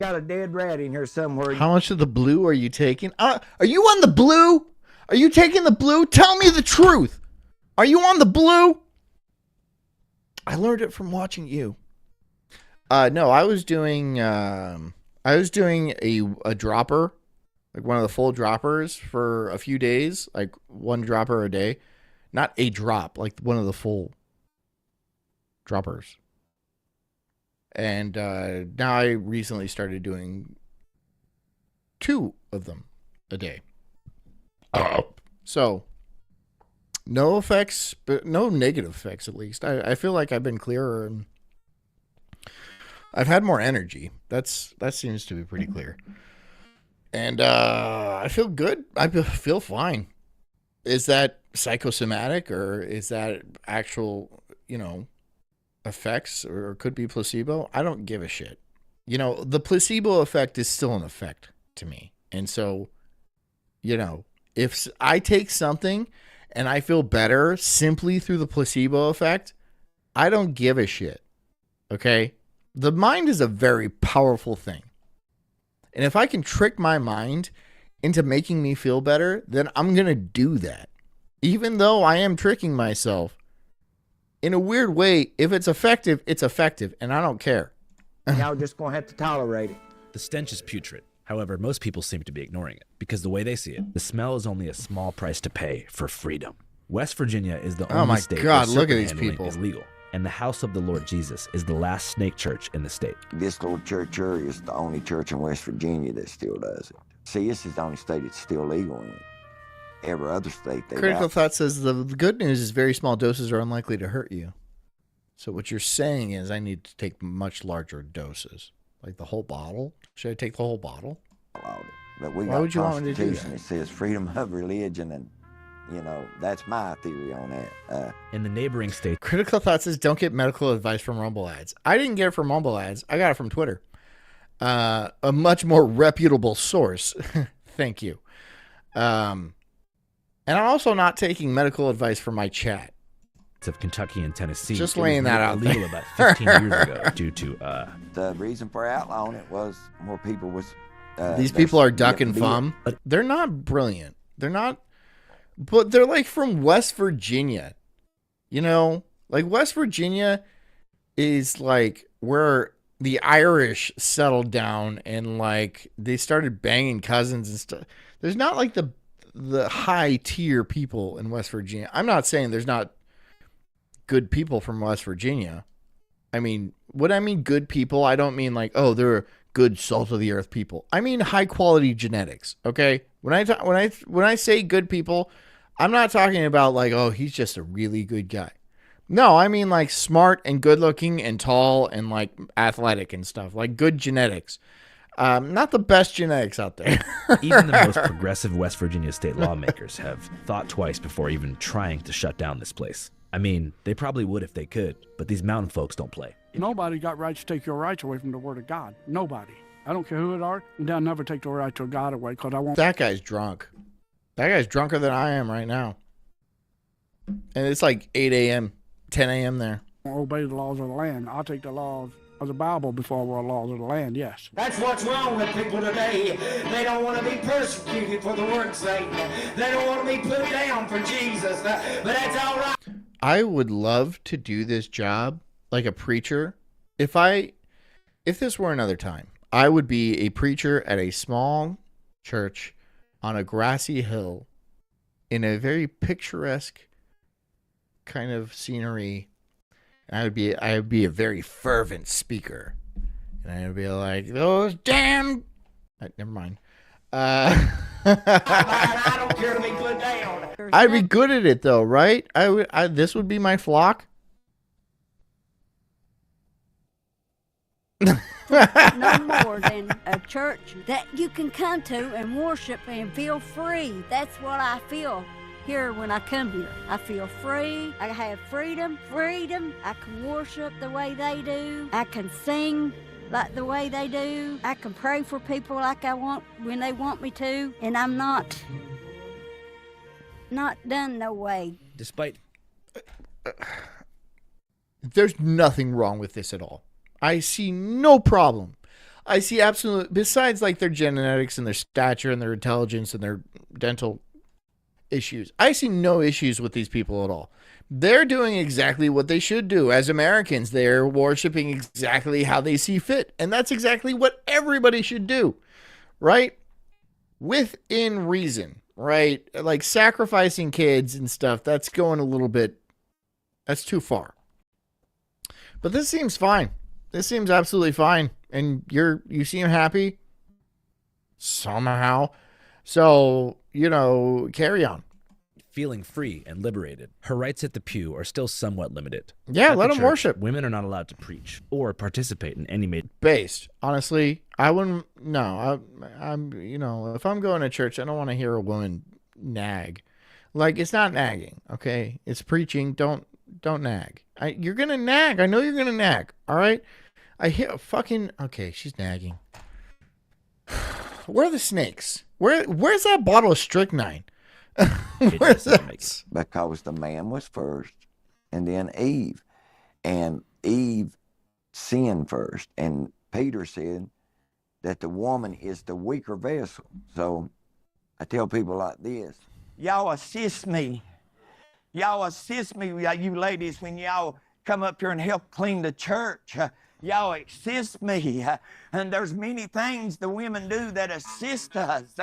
Got a dead rat in here somewhere. How much of the blue are you taking? Are you on the blue? Are you taking the blue? Tell me the truth. Are you on the blue? I learned it from watching you. No, I was doing a dropper, like one of the full droppers for a few days, like one dropper a day. Not a drop, like one of the full droppers. And now I recently started doing 2 of them a day. So no effects, but no negative effects, at least. I feel like I've been clearer and I've had more energy. That seems to be pretty clear. And I feel good. I feel fine. Is that psychosomatic or is that actual, effects, or could be placebo? I don't give a shit. The placebo effect is still an effect to me. And so, if I take something and I feel better simply through the placebo effect, I don't give a shit. Okay? The mind is a very powerful thing. And if I can trick my mind into making me feel better, then I'm going to do that. Even though I am tricking myself. In a weird way, if it's effective, and I don't care. Y'all just going to have to tolerate it. The stench is putrid. However, most people seem to be ignoring it because the way they see it, the smell is only a small price to pay for freedom. West Virginia is the only state where look at these serpent handling people. is legal, and the House of the Lord Jesus is the last snake church in the state. This little church here is the only church in West Virginia that still does it. See, this is the only state it's still legal in. Every other state they Critical Thought says the good news is very small doses are unlikely to hurt you. So what you're saying is I need to take much larger doses. Like the whole bottle? Should I take the whole bottle? But we Why got would you a want me to do constitution that says freedom of religion, and that's my theory on that. In the neighboring state, Critical Thought says don't get medical advice from Rumble ads. I didn't get it from Rumble ads. I got it from Twitter. A much more reputable source. Thank you. And I'm also not taking medical advice from my chat. Of Kentucky and Tennessee. Just laying that out illegal there. about 15 years ago due to The reason for outlawing it was more people was. These people are duck and thumb. They're not brilliant. They're not, but they're like from West Virginia. Like West Virginia is like where the Irish settled down and like they started banging cousins and stuff. There's not like the high tier people in West Virginia. I'm not saying there's not good people from West Virginia. I mean, when I mean good people, I don't mean like, oh, they're good salt of the earth people. I mean high quality genetics. Okay, when I say good people, I'm not talking about like, oh, he's just a really good guy. No, I mean like smart and good looking and tall and like athletic and stuff, like good genetics. Not the best genetics out there. Even the most progressive West Virginia state lawmakers have thought twice before even trying to shut down this place. I mean, they probably would if they could, but these mountain folks don't play. Nobody got rights to take your rights away from the Word of God. Nobody. I don't care who it are, and they'll never take the right to God away because I won't. That guy's drunk. That guy's drunker than I am right now. And it's like 8 a.m., 10 a.m. there. Obey the laws of the land. I'll take the laws of the Bible before the laws of the land, yes. That's what's wrong with people today. They don't want to be persecuted for the word's sake. They don't want to be put down for Jesus. But that's all right. I would love to do this job like a preacher. If this were another time, I would be a preacher at a small church on a grassy hill in a very picturesque kind of scenery. I would be a very fervent speaker. And I would be like, those damn... never mind. I don't care to be put down. I'd be good at it though, right? This would be my flock. No more than a church that you can come to and worship and feel free. That's what I feel here when I come here. I feel free. I have freedom. I can worship the way they do. I can sing like the way they do. I can pray for people like I want when they want me to. And I'm not done no way. Despite... There's nothing wrong with this at all. I see no problem. I see absolutely, besides like their genetics and their stature and their intelligence and their dental issues. I see no issues with these people at all. They're doing exactly what they should do as Americans. They're worshiping exactly how they see fit. And that's exactly what everybody should do, right? Within reason, right? Like sacrificing kids and stuff, that's going a little bit, that's too far. But this seems fine. This seems absolutely fine. And you seem happy somehow. So, carry on. Feeling free and liberated. Her rights at the pew are still somewhat limited. Yeah, At let the them church, worship. Women are not allowed to preach or participate in any major. Based. Honestly, I wouldn't, no, I'm, if I'm going to church, I don't want to hear a woman nag. Like, it's not nagging, okay? It's preaching. Don't nag. You're going to nag. I know you're going to nag, all right? I hear okay, she's nagging. Where are the snakes? Where's that bottle of strychnine? Where's that? Because the man was first, and then Eve. And Eve sinned first. And Peter said that the woman is the weaker vessel. So I tell people like this. Y'all assist me. Y'all assist me, you ladies, when y'all come up here and help clean the church. Y'all assist me. And there's many things the women do that assist us.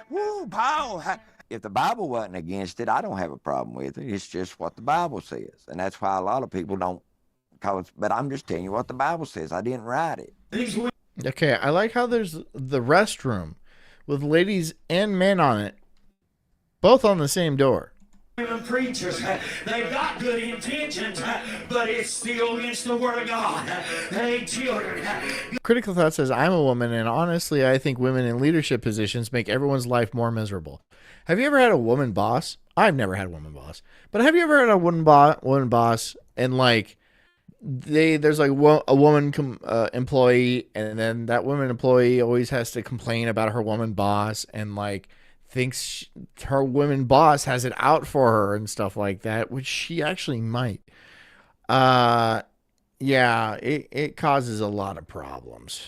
Woo, Paul. If the Bible wasn't against it, I don't have a problem with it. It's just what the Bible says. And that's why a lot of people don't, but I'm just telling you what the Bible says. I didn't write it. Okay, I like how there's the restroom with ladies and men on it, both on the same door. Women preachers, they've got good intentions, but it's still against the Word of God. Hey, children. Critical Thought says, I'm a woman, and honestly, I think women in leadership positions make everyone's life more miserable. Have you ever had a woman boss? I've never had a woman boss. But have you ever had a woman boss, and like, there's like a woman employee, and then that woman employee always has to complain about her woman boss, and like, thinks her woman boss has it out for her and stuff like that, which she actually might. Yeah, it causes a lot of problems.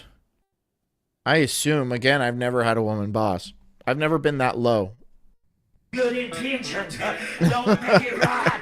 I assume, again, I've never had a woman boss. I've never been that low. Good intentions don't make it right.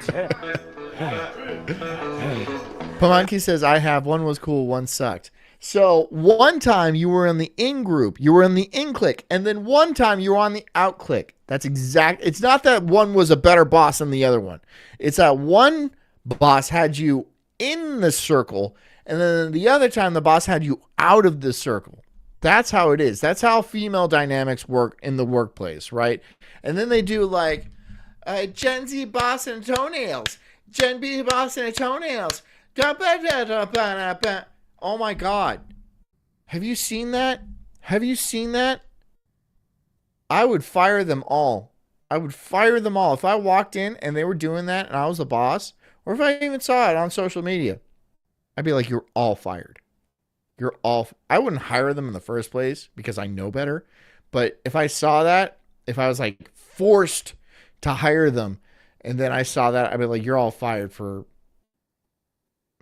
Pamanki says, I have. One was cool, one sucked. So one time you were in the in group, you were in the in clique, and then one time you were on the out clique. That's exact. It's not that one was a better boss than the other one. It's that one boss had you in the circle, and then the other time the boss had you out of the circle. That's how it is. That's how female dynamics work in the workplace, right? And then they do like Gen Z boss and toenails, Gen B boss and toenails. Oh my God. Have you seen that? Have you seen that? I would fire them all. I would fire them all. If I walked in and they were doing that and I was the boss, or if I even saw it on social media, I'd be like, you're all fired. I wouldn't hire them in the first place because I know better. But if I saw that, if I was like forced to hire them and then I saw that, I'd be like, you're all fired for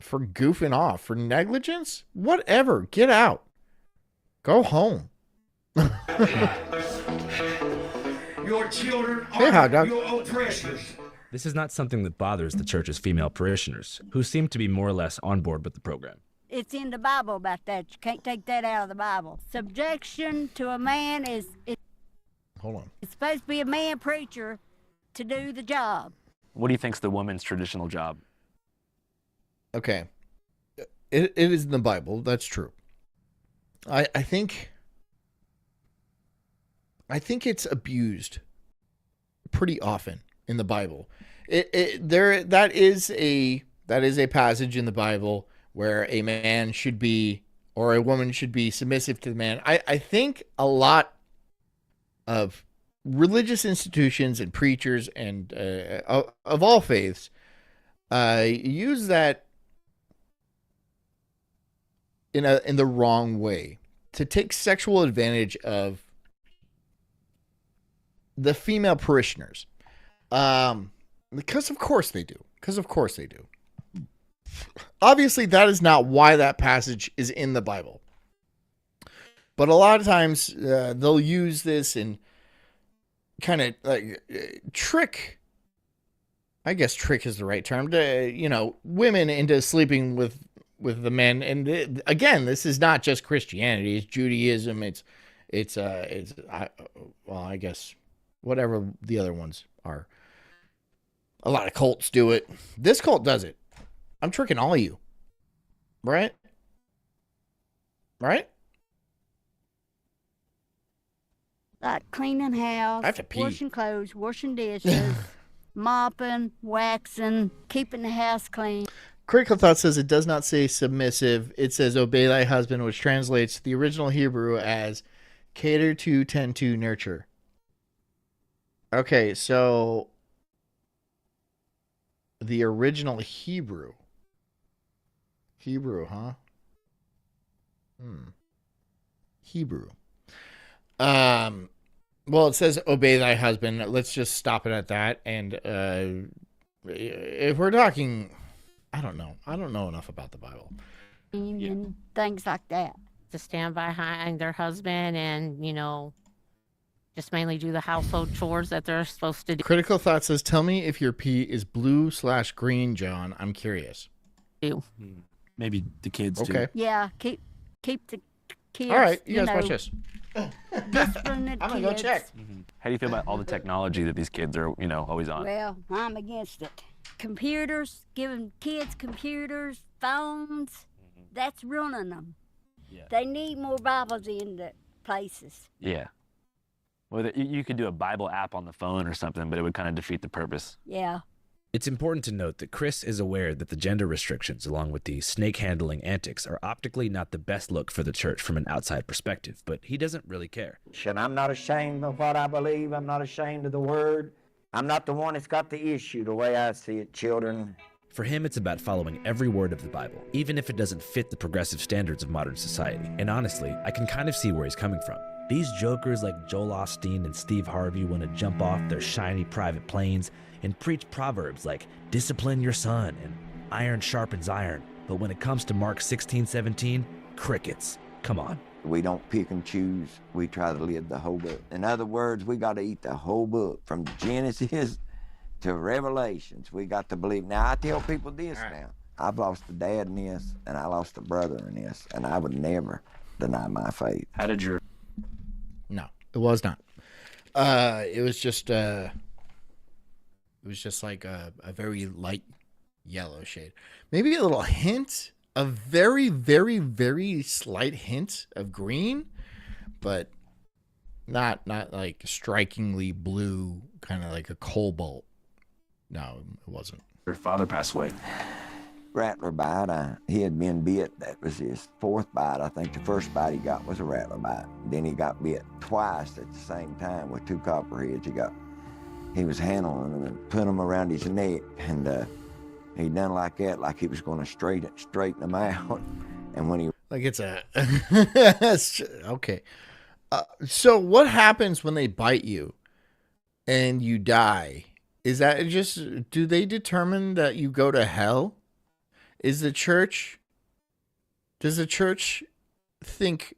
goofing off, for negligence, whatever. Get out. Go home. Your children are your oppressors. This is not something that bothers the church's female parishioners, who seem to be more or less on board with the program. It's in the Bible about that. You can't take that out of the Bible. Subjection to a man is Hold on. It's supposed to be a man preacher to do the job. What do you think's the woman's traditional job? Okay. It is in the Bible. That's true. I think it's abused pretty often in the Bible. That is a passage in the Bible where a man should be, or a woman should be, submissive to the man. I think a lot of religious institutions and preachers and of all faiths use that in the wrong way, to take sexual advantage of the female parishioners. Because of course they do. Obviously, that is not why that passage is in the Bible. But a lot of times they'll use this and kind of like trick. I guess trick is the right term to, women into sleeping with the men. And again, this is not just Christianity; it's Judaism. I guess whatever the other ones are. A lot of cults do it. This cult does it. I'm tricking all of you, right? Right? Like cleaning house, I have to pee. washing clothes, washing dishes, mopping, waxing, keeping the house clean. Critical Thought says it does not say submissive. It says obey thy husband, which translates the original Hebrew as cater to, tend to, nurture. Okay, so the original Hebrew, huh? Hebrew. Well, it says obey thy husband. Let's just stop it at that. And if we're talking, I don't know enough about the Bible. And things like that. To stand behind their husband and, just mainly do the household chores that they're supposed to do. Critical Thought says, tell me if your pee is blue/green, John. I'm curious. Maybe the kids okay. too. Yeah, keep the kids. All right, you guys watch this. Discipline the I'm going to go kids. check. How do you feel about all the technology that these kids are, always on? Well, I'm against it. Computers, giving kids computers, phones, that's ruining them. Yeah. They need more Bibles in the places. Yeah. Well, you could do a Bible app on the phone or something, but it would kind of defeat the purpose. Yeah. It's important to note that Chris is aware that the gender restrictions, along with the snake-handling antics, are optically not the best look for the church from an outside perspective, but he doesn't really care. And I'm not ashamed of what I believe. I'm not ashamed of the word. I'm not the one that's got the issue the way I see it, children. For him, it's about following every word of the Bible, even if it doesn't fit the progressive standards of modern society. And honestly, I can kind of see where he's coming from. These jokers like Joel Osteen and Steve Harvey want to jump off their shiny private planes and preach proverbs like discipline your son and iron sharpens iron. But when it comes to Mark 16:17, crickets. Come on. We don't pick and choose. We try to live the whole book. In other words, we got to eat the whole book from Genesis to Revelations. We got to believe. Now, I tell people this now. I've lost a dad in this, and I lost a brother in this, and I would never deny my faith. How did your... No, it was not. It was just like a very light yellow shade. Maybe a little hint, a very, very, very slight hint of green, but not like strikingly blue, kind of like a cobalt. No, it wasn't. Your father passed away. Rattler bite. He had been bit. That was his fourth bite. I think the first bite he got was a rattler bite. Then he got bit twice at the same time with two copperheads. He was handling them and putting them around his neck, and he done like that, like he was going to straighten them out. And when he like it's a okay. So what happens when they bite you and you die? Is that just, do they determine that you go to hell? Does the church think,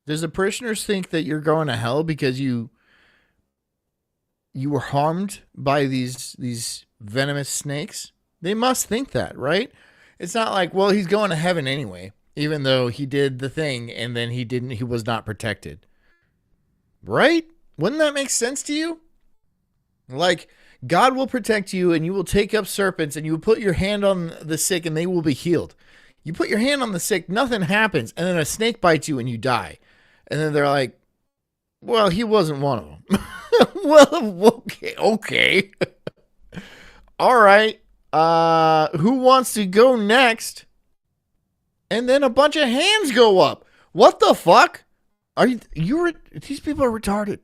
does the parishioners think that you're going to hell because you were harmed by these venomous snakes? They must think that, right? It's not like, well, he's going to heaven anyway, even though he did the thing and then he was not protected. Right? Wouldn't that make sense to you? Like, God will protect you and you will take up serpents and you will put your hand on the sick and they will be healed. You put your hand on the sick, nothing happens, and then a snake bites you and you die. And then they're like, well, he wasn't one of them. Well, okay. All right. Who wants to go next? And then a bunch of hands go up. What the fuck? These people are retarded.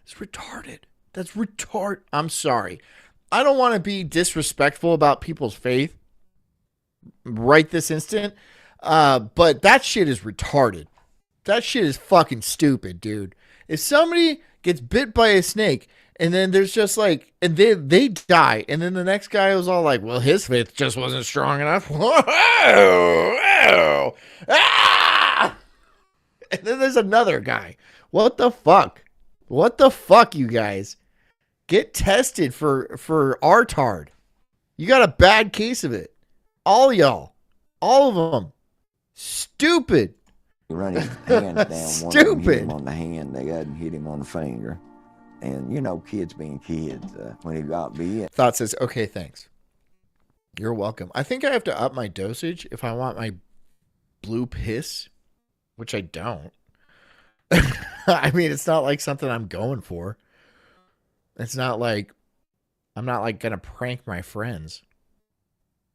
It's retarded. That's retarded. I'm sorry. I don't want to be disrespectful about people's faith right this instant. But that shit is retarded. That shit is fucking stupid, dude. If somebody gets bit by a snake and then there's just like, and they die, and then the next guy was all like, well, his faith just wasn't strong enough. Whoa, whoa, ah! And then there's another guy. What the fuck? What the fuck, you guys? Get tested for RTARD. You got a bad case of it. All y'all. All of them. Stupid. He run his hands down. One of them hit him on the hand. They hadn't hit him on the finger. And, you know, kids being kids, when he got bit. Thought says, okay, thanks. You're welcome. I think I have to up my dosage if I want my blue piss, which I don't. I mean, it's not like something I'm going for. It's not like, I'm not like going to prank my friends.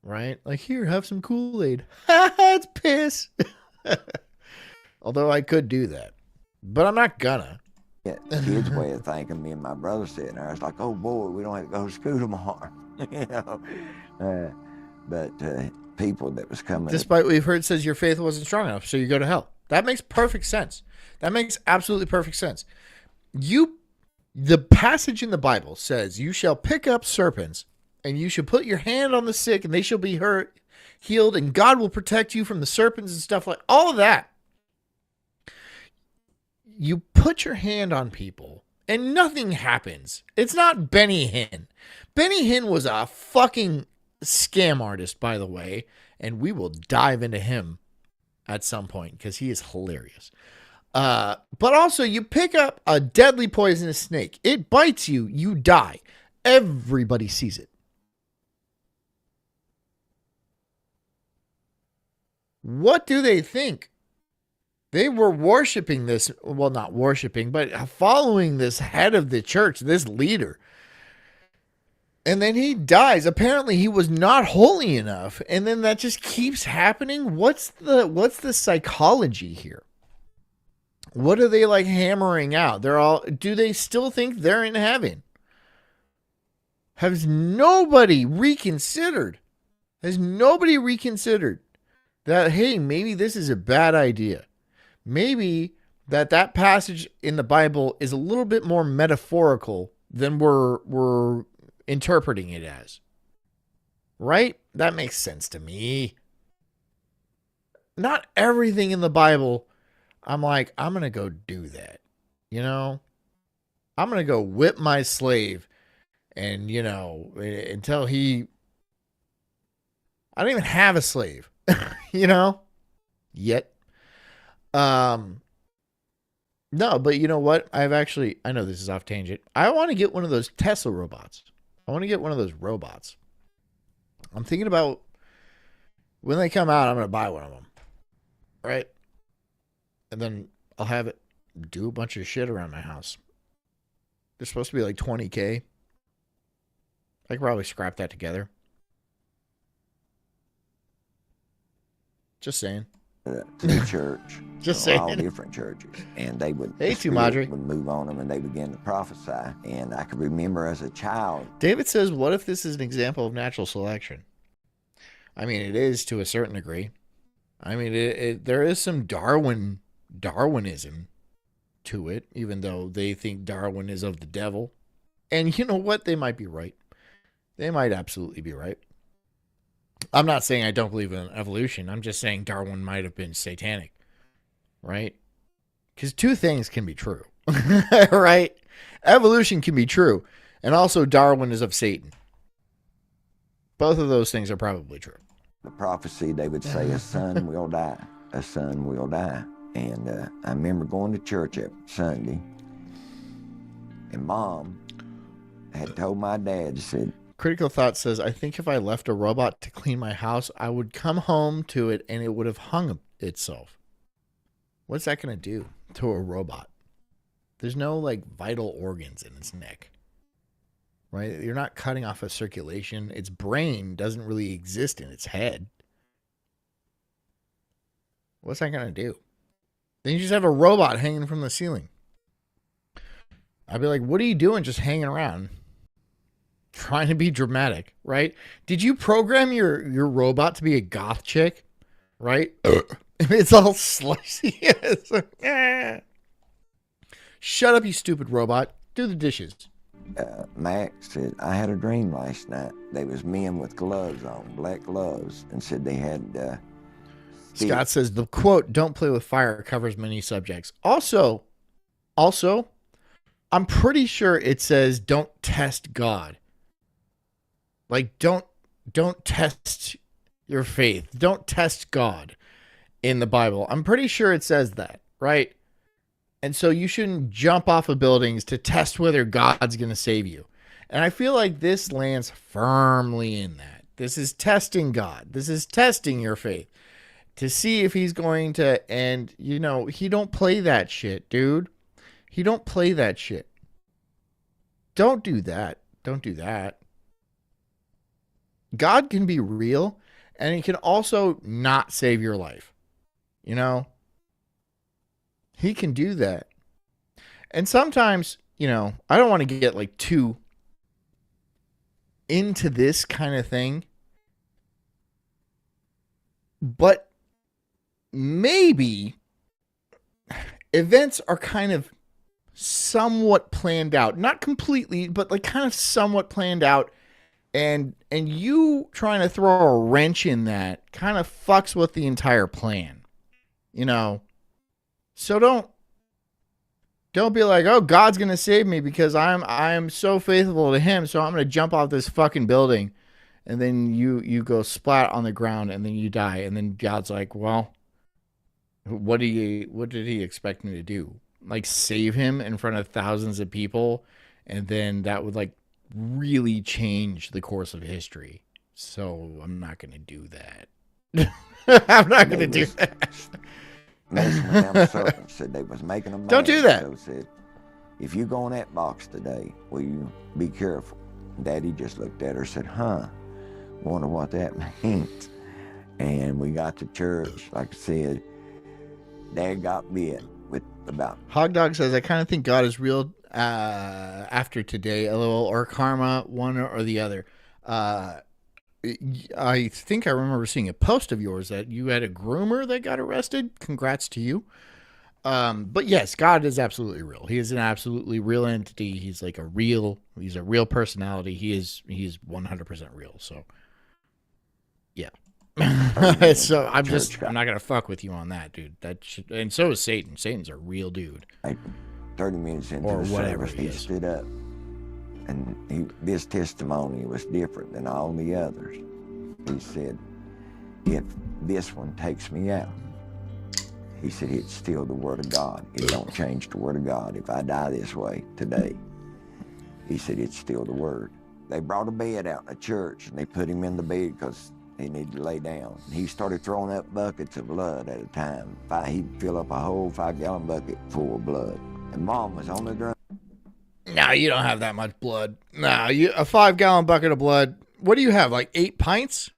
Right? Like, here, have some Kool-Aid. It's piss. Although I could do that. But I'm not gonna. Yeah, kids' way of thinking. Me and my brother sitting there. It's like, oh boy, we don't have to go to school tomorrow. You know? But people that was coming. Despite what we've heard says your faith wasn't strong enough, so you go to hell. That makes perfect sense. That makes absolutely perfect sense. The passage in the Bible says, you shall pick up serpents, and you shall put your hand on the sick, and they shall be healed, and God will protect you from the serpents and stuff like all of that. You put your hand on people, and nothing happens. It's not Benny Hinn. Benny Hinn was a fucking scam artist, by the way, and we will dive into him at some point because he is hilarious. But also, you pick up a deadly poisonous snake. It bites you, you die. Everybody sees it. What do they think? They were worshiping this, well, not worshiping, but following this head of the church, this leader. And then he dies. Apparently he was not holy enough. And then that just keeps happening. What's the psychology here? What are they like hammering out? Do they still think they're in heaven? Has nobody reconsidered? Has nobody reconsidered that, hey, maybe this is a bad idea? Maybe that passage in the Bible is a little bit more metaphorical than we're interpreting it as. Right? That makes sense to me. Not everything in the Bible, I'm like, I'm going to go do that. You know? I'm going to go whip my slave and, you know, until I don't even have a slave, you know, yet. No, but you know what? I know this is off tangent. I want to get one of those Tesla robots. I want to get one of those robots. I'm thinking about when they come out, I'm going to buy one of them. Right? And then I'll have it do a bunch of shit around my house. They're supposed to be like $20,000. I could probably scrap that together. Just saying. To the church. Just saying. All different churches. And they would, hey, the Spirit Madre. would move on them and they began to prophesy. And I could remember as a child. David says, what if this is an example of natural selection? I mean, it is to a certain degree. I mean, there is some Darwinism to it, even though they think Darwin is of the devil. And you know what? They might be right. They might absolutely be right. I'm not saying I don't believe in evolution. I'm just saying Darwin might have been satanic, right? Because two things can be true, right? Evolution can be true, and also Darwin is of Satan. Both of those things are probably true. The prophecy, they would say, a son will die. A son will die. And I remember going to church every Sunday, and Mom had told my dad, said, Critical Thought says, I think if I left a robot to clean my house, I would come home to it and it would have hung itself. What's that going to do to a robot? There's no like vital organs in its neck, right? You're not cutting off a circulation. Its brain doesn't really exist in its head. What's that going to do? Then you just have a robot hanging from the ceiling. I'd be like, what are you doing just hanging around? Trying to be dramatic, right? Did you program your robot to be a goth chick? Right? It's all slicey. Shut up, you stupid robot. Do the dishes. Max said, I had a dream last night. There was men with gloves on, black gloves, and said they had... Scott says, the quote, don't play with fire, covers many subjects. Also, I'm pretty sure it says don't test God. Like don't test your faith. Don't test God in the Bible. I'm pretty sure it says that, right? And so you shouldn't jump off of buildings to test whether God's going to save you. And I feel like this lands firmly in that. This is testing God. This is testing your faith to see if he's going to, and you know, he don't play that shit, dude. He don't play that shit. Don't do that. Don't do that. God can be real, and he can also not save your life. You know? He can do that. And sometimes, you know, I don't want to get like too into this kind of thing, but maybe events are kind of somewhat planned out, not completely, but like kind of somewhat planned out, and you trying to throw a wrench in that kind of fucks with the entire plan, you know. So don't be like, oh, God's gonna save me because I'm so faithful to him, so I'm gonna jump off this fucking building, and then you go splat on the ground and then you die, and then God's like, well, what did he expect me to do? Like save him in front of thousands of people, and then that would like really change the course of history. So I'm not gonna do that. I'm not gonna do that. Messing with them serpents, said they was making them. Don't do that. So said, if you go in that box today, will you be careful? Daddy just looked at her and said, huh, wonder what that means. And we got to church, like I said, Dad got bit with about. Hog Dog says, I kind of think God is real after today, a little, or karma, one or the other. I think I remember seeing a post of yours that you had a groomer that got arrested. Congrats to you. But yes, God is absolutely real. He is an absolutely real entity. He's like he's a real personality. He's 100% real. So yeah. So I'm not going to fuck with you on that, dude. And so is Satan. Satan's a real dude. 30 minutes into or the whatever service, he stood up. And this testimony was different than all the others. He said, if this one takes me out, he said, it's still the Word of God. It don't change the Word of God. If I die this way today, he said, it's still the Word. They brought a bed out in the church, and they put him in the bed because he needed to lay down. He started throwing up buckets of blood at a time. He'd fill up a whole 5-gallon bucket full of blood. And Mom was on the drum. No, you don't have that much blood. No, a 5-gallon bucket of blood. What do you have, like 8 pints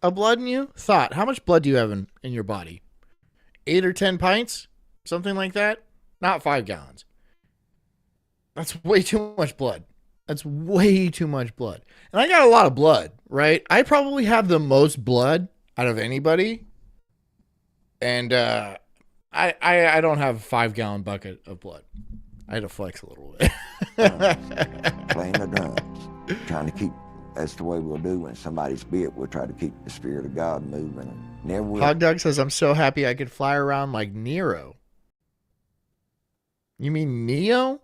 of blood in you? Thought, how much blood do you have in your body? 8 or 10 pints? Something like that? Not 5 gallons. That's way too much blood. That's way too much blood. And I got a lot of blood, right? I probably have the most blood out of anybody. And I don't have a 5-gallon bucket of blood. I had to flex a little bit. Playing the drums, trying to keep. That's the way we'll do when somebody's bit. We'll try to keep the Spirit of God moving. Never will. Hog Dog says, I'm so happy I could fly around like Nero. You mean Neo?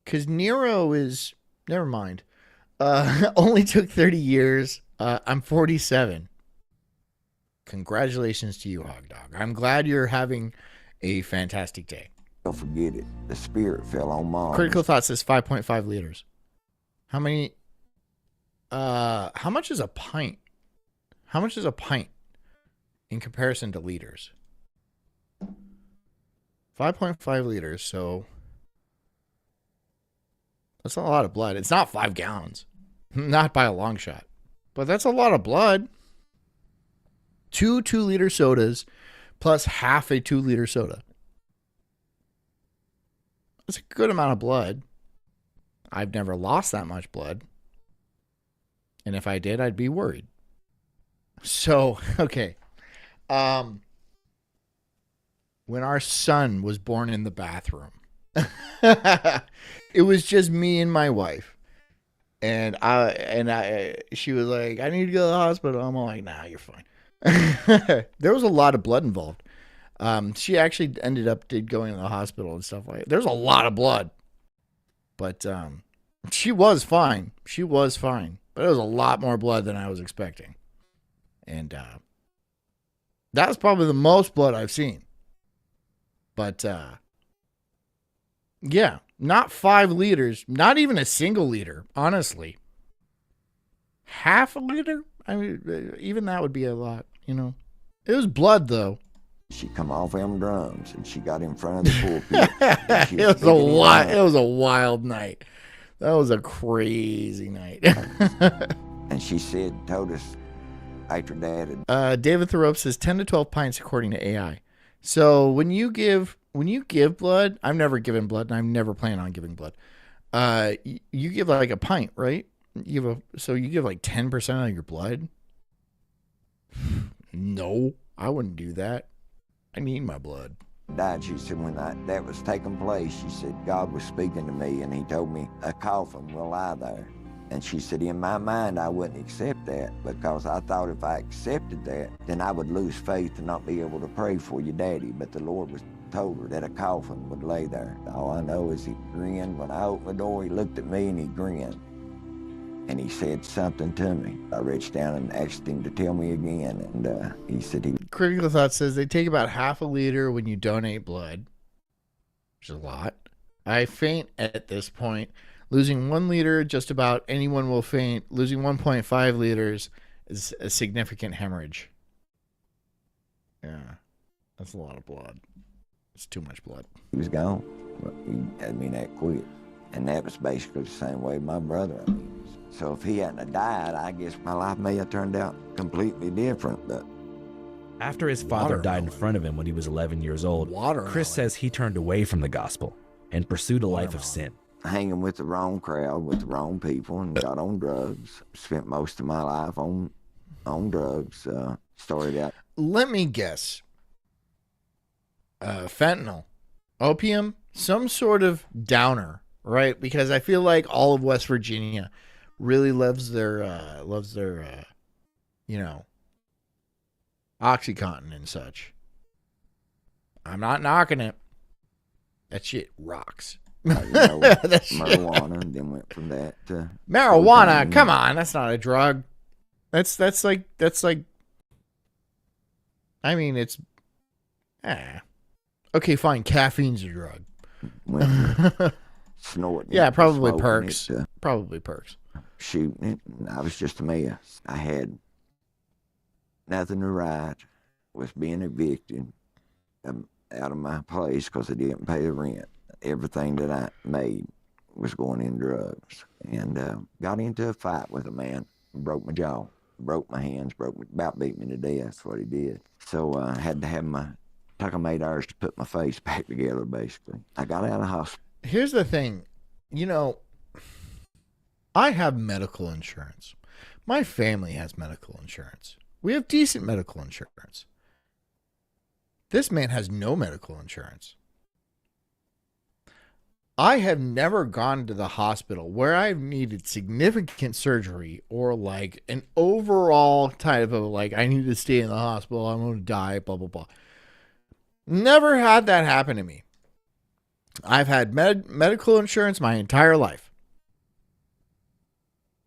Because Nero is... Never mind. Only took 30 years. I'm 47. Congratulations to you, Hog Dog. I'm glad you're having a fantastic day. Don't forget it. The Spirit fell on Mom. Critical Thought says 5.5 liters. How many? How much is a pint? How much is a pint in comparison to liters? 5.5 liters. So that's a lot of blood. It's not 5 gallons, not by a long shot, but that's a lot of blood. 2 2-liter sodas plus half a 2-liter soda. That's a good amount of blood. I've never lost that much blood. And if I did, I'd be worried. So, okay. When our son was born in the bathroom, it was just me and my wife. And she was like, I need to go to the hospital. I'm like, nah, you're fine. There was a lot of blood involved. She actually ended up going to the hospital and stuff like that. There's a lot of blood. But she was fine. She was fine. But it was a lot more blood than I was expecting. And that was probably the most blood I've seen. But yeah, not 5 liters. Not even a single liter, honestly. Half a liter? I mean, even that would be a lot, you know. It was blood, though. She come off them drums and she got in front of the pulpit. It was a wild night. That was a crazy night. And she told us after Dad had... David Thoreau says 10 to 12 pints according to AI. So when you give blood, I've never given blood and I'm never planning on giving blood. You give like a pint, right? You give like 10% of your blood? No, I wouldn't do that. I need my blood. Died, she said, when that was taking place, she said, God was speaking to me and he told me a coffin will lie there. And she said, in my mind, I wouldn't accept that because I thought if I accepted that, then I would lose faith and not be able to pray for your daddy. But the Lord told her that a coffin would lay there. All I know is he grinned. When I opened the door, he looked at me and he grinned. And he said something to me. I reached down and asked him to tell me again. And he said Critical Thought says they take about half a liter when you donate blood, which is a lot. I faint at this point. Losing 1 liter, just about anyone will faint. Losing 1.5 liters is a significant hemorrhage. Yeah, that's a lot of blood. It's too much blood. He was gone. He had me that quick. And that was basically the same way my brother. So if he hadn't have died, I guess my life may have turned out completely different. But after his father died in front of him when he was 11 years old, Chris says he turned away from the gospel and pursued a life of sin. Hanging with the wrong crowd, with the wrong people, and got on drugs. Spent most of my life on drugs. Started out. Let me guess. Fentanyl, opium, some sort of downer, right? Because I feel like all of West Virginia really loves their OxyContin and such. I'm not knocking it. That shit rocks. Marijuana, and then went from that to marijuana. Cocaine. Come on, that's not a drug. That's like. I mean, it's. Okay, fine. Caffeine's a drug. Snorting. Yeah, probably perks. Probably perks. Shooting it. I was just a mess. I had nothing to write. Was being evicted out of my place because I didn't pay the rent. Everything that I made was going in drugs. And got into a fight with a man. Broke my jaw. Broke my hands. About beat me to death. That's what he did. So I had to have took him 8 hours to put my face back together, basically. I got out of the hospital. Here's the thing. I have medical insurance. My family has medical insurance. We have decent medical insurance. This man has no medical insurance. I have never gone to the hospital where I've needed significant surgery or like an overall type of like, I need to stay in the hospital, I'm going to die, blah, blah, blah. Never had that happen to me. I've had medical insurance my entire life.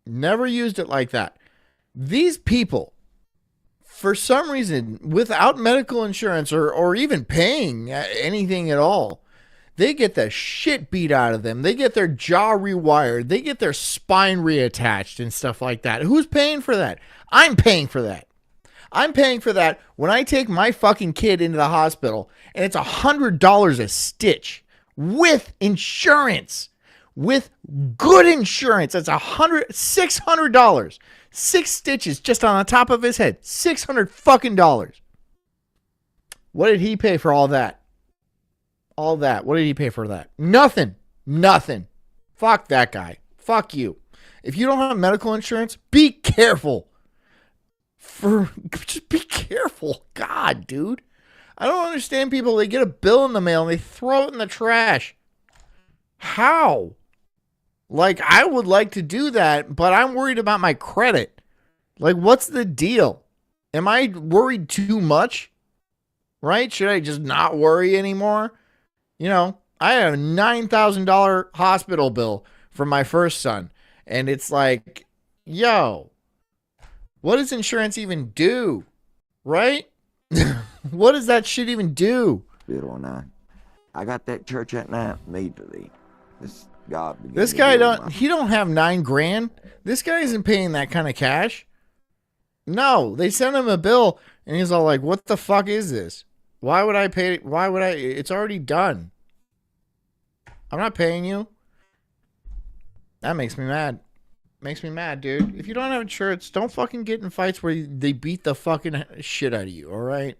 Never used it like that. These people, for some reason, without medical insurance or even paying anything at all, they get the shit beat out of them. They get their jaw rewired. They get their spine reattached and stuff like that. Who's paying for that? I'm paying for that. I'm paying for that when I take my fucking kid into the hospital and it's $100 a stitch with insurance. With good insurance. That's $600. 6 stitches just on the top of his head. $600 fucking dollars. What did he pay for all that? All that. What did he pay for that? Nothing. Fuck that guy. Fuck you. If you don't have medical insurance, be careful. Just be careful. God, dude. I don't understand people. They get a bill in the mail and they throw it in the trash. How? Like, I would like to do that, but I'm worried about my credit. Like, what's the deal? Am I worried too much? right? Should I just not worry anymore? You know, I had a $9,000 hospital bill for my first son. And it's like, yo, what does insurance even do? Right? What does that shit even do? I got that church at night immediately. This guy don't have $9,000. This guy isn't paying that kind of cash. No, they sent him a bill and he's all like, what the fuck is this? Why would I pay? It's already done. I'm not paying you. That makes me mad. Makes me mad, dude. If you don't have insurance, don't fucking get in fights where they beat the fucking shit out of you, all right?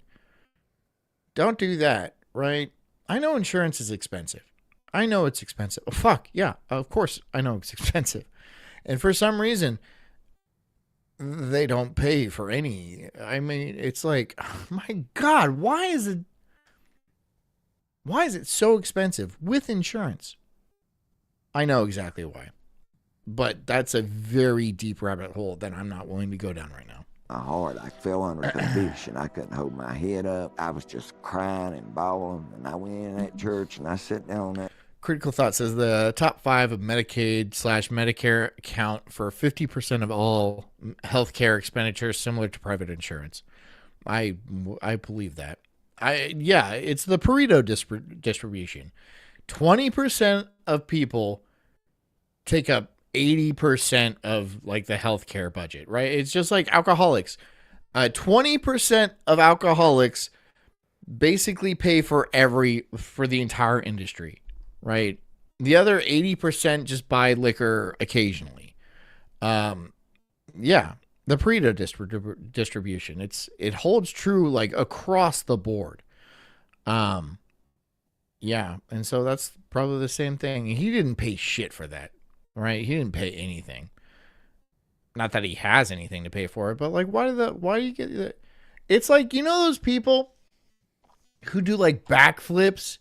Don't do that, right? I know insurance is expensive. I know it's expensive. Oh, fuck, yeah, of course I know it's expensive. And for some reason, they don't pay for any. I mean, it's like, oh my God, why is it so expensive with insurance? I know exactly why. But that's a very deep rabbit hole that I'm not willing to go down right now. My heart, I fell under conviction. I couldn't hold my head up. I was just crying and bawling. And I went in that church and I sat down on that. Critical Thought says the top 5 of Medicaid/Medicare account for 50% of all healthcare expenditures, similar to private insurance. I believe that. It's the Pareto distribution. 20% of people take up 80% of like the healthcare budget, right? It's just like alcoholics. 20% of alcoholics basically pay for the entire industry, right? The other 80% just buy liquor occasionally. The Pareto distribution. It holds true like across the board. And so that's probably the same thing. He didn't pay shit for that. Right? He didn't pay anything. Not that he has anything to pay for it, but like, why do you get that? It's like, you know, those people who do like backflips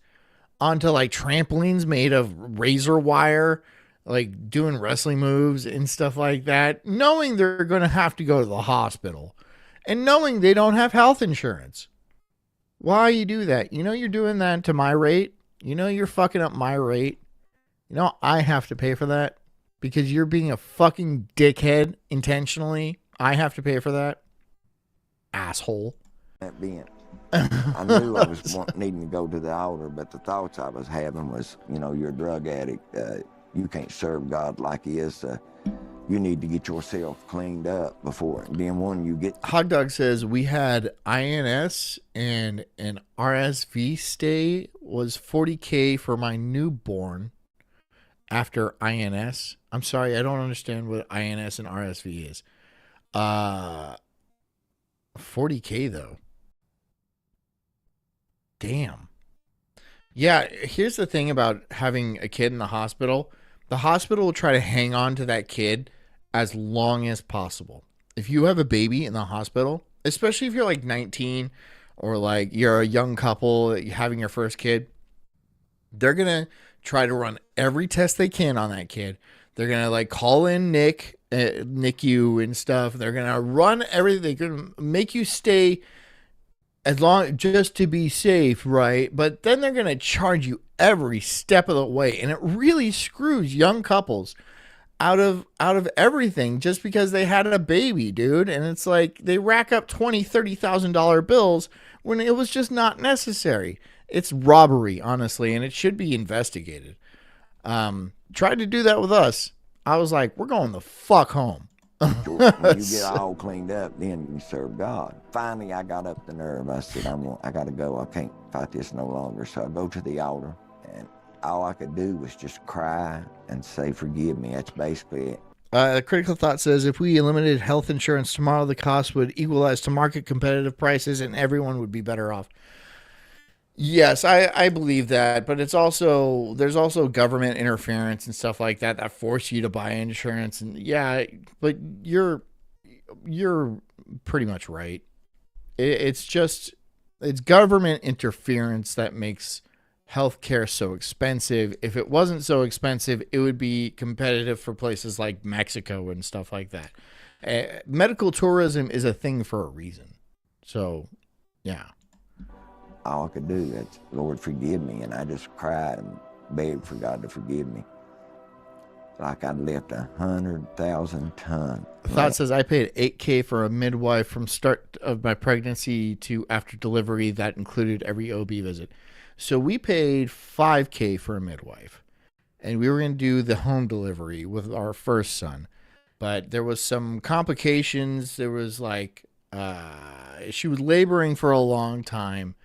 onto like trampolines made of razor wire, like doing wrestling moves and stuff like that, knowing they're going to have to go to the hospital and knowing they don't have health insurance. Why you do that? You know, you're doing that to my rate. You know, you're fucking up my rate. You know, I have to pay for that because you're being a fucking dickhead intentionally. I have to pay for that. Asshole. I knew I was needing to go to the altar, but the thoughts I was having was, you know, you're a drug addict. You can't serve God like he is. You need to get yourself cleaned up before. And then when you get... Hot Dog says we had INS and an RSV stay was $40K for my newborn. After INS, I'm sorry, I don't understand what INS and RSV is. 40K though. Damn. Yeah, here's the thing about having a kid in the hospital. The hospital will try to hang on to that kid as long as possible. If you have a baby in the hospital, especially if you're like 19 or like you're a young couple having your first kid, they're going to try to run every test they can on that kid. They're going to like call in NICU and stuff. They're going to run everything. They're going to make you stay as long just to be safe, right? But then they're going to charge you every step of the way. And it really screws young couples out of everything just because they had a baby, dude. And it's like they rack up $20,000, $30,000 bills when it was just not necessary. It's robbery, honestly, and it should be investigated. Tried to do that with us. I was like, we're going the fuck home. When you get all cleaned up, then you serve God. Finally, I got up the nerve. I said, I got to go. I can't fight this no longer. So I go to the altar, and all I could do was just cry and say, forgive me. That's basically it. Critical Thought says, if we eliminated health insurance tomorrow, the cost would equalize to market competitive prices and everyone would be better off. Yes, I believe that, but there's also government interference and stuff like that force you to buy insurance, and yeah, but you're pretty much right. It's government interference that makes healthcare so expensive. If it wasn't so expensive, it would be competitive for places like Mexico and stuff like that. Medical tourism is a thing for a reason. So, yeah. all I could do. That's, Lord, forgive me. And I just cried and begged for God to forgive me. Like I'd left 100,000 tons. Thought says I paid $8,000 for a midwife from start of my pregnancy to after delivery. That included every OB visit. So we paid $5,000 for a midwife, and we were going to do the home delivery with our first son. But there was some complications. There was like, she was laboring for a long time,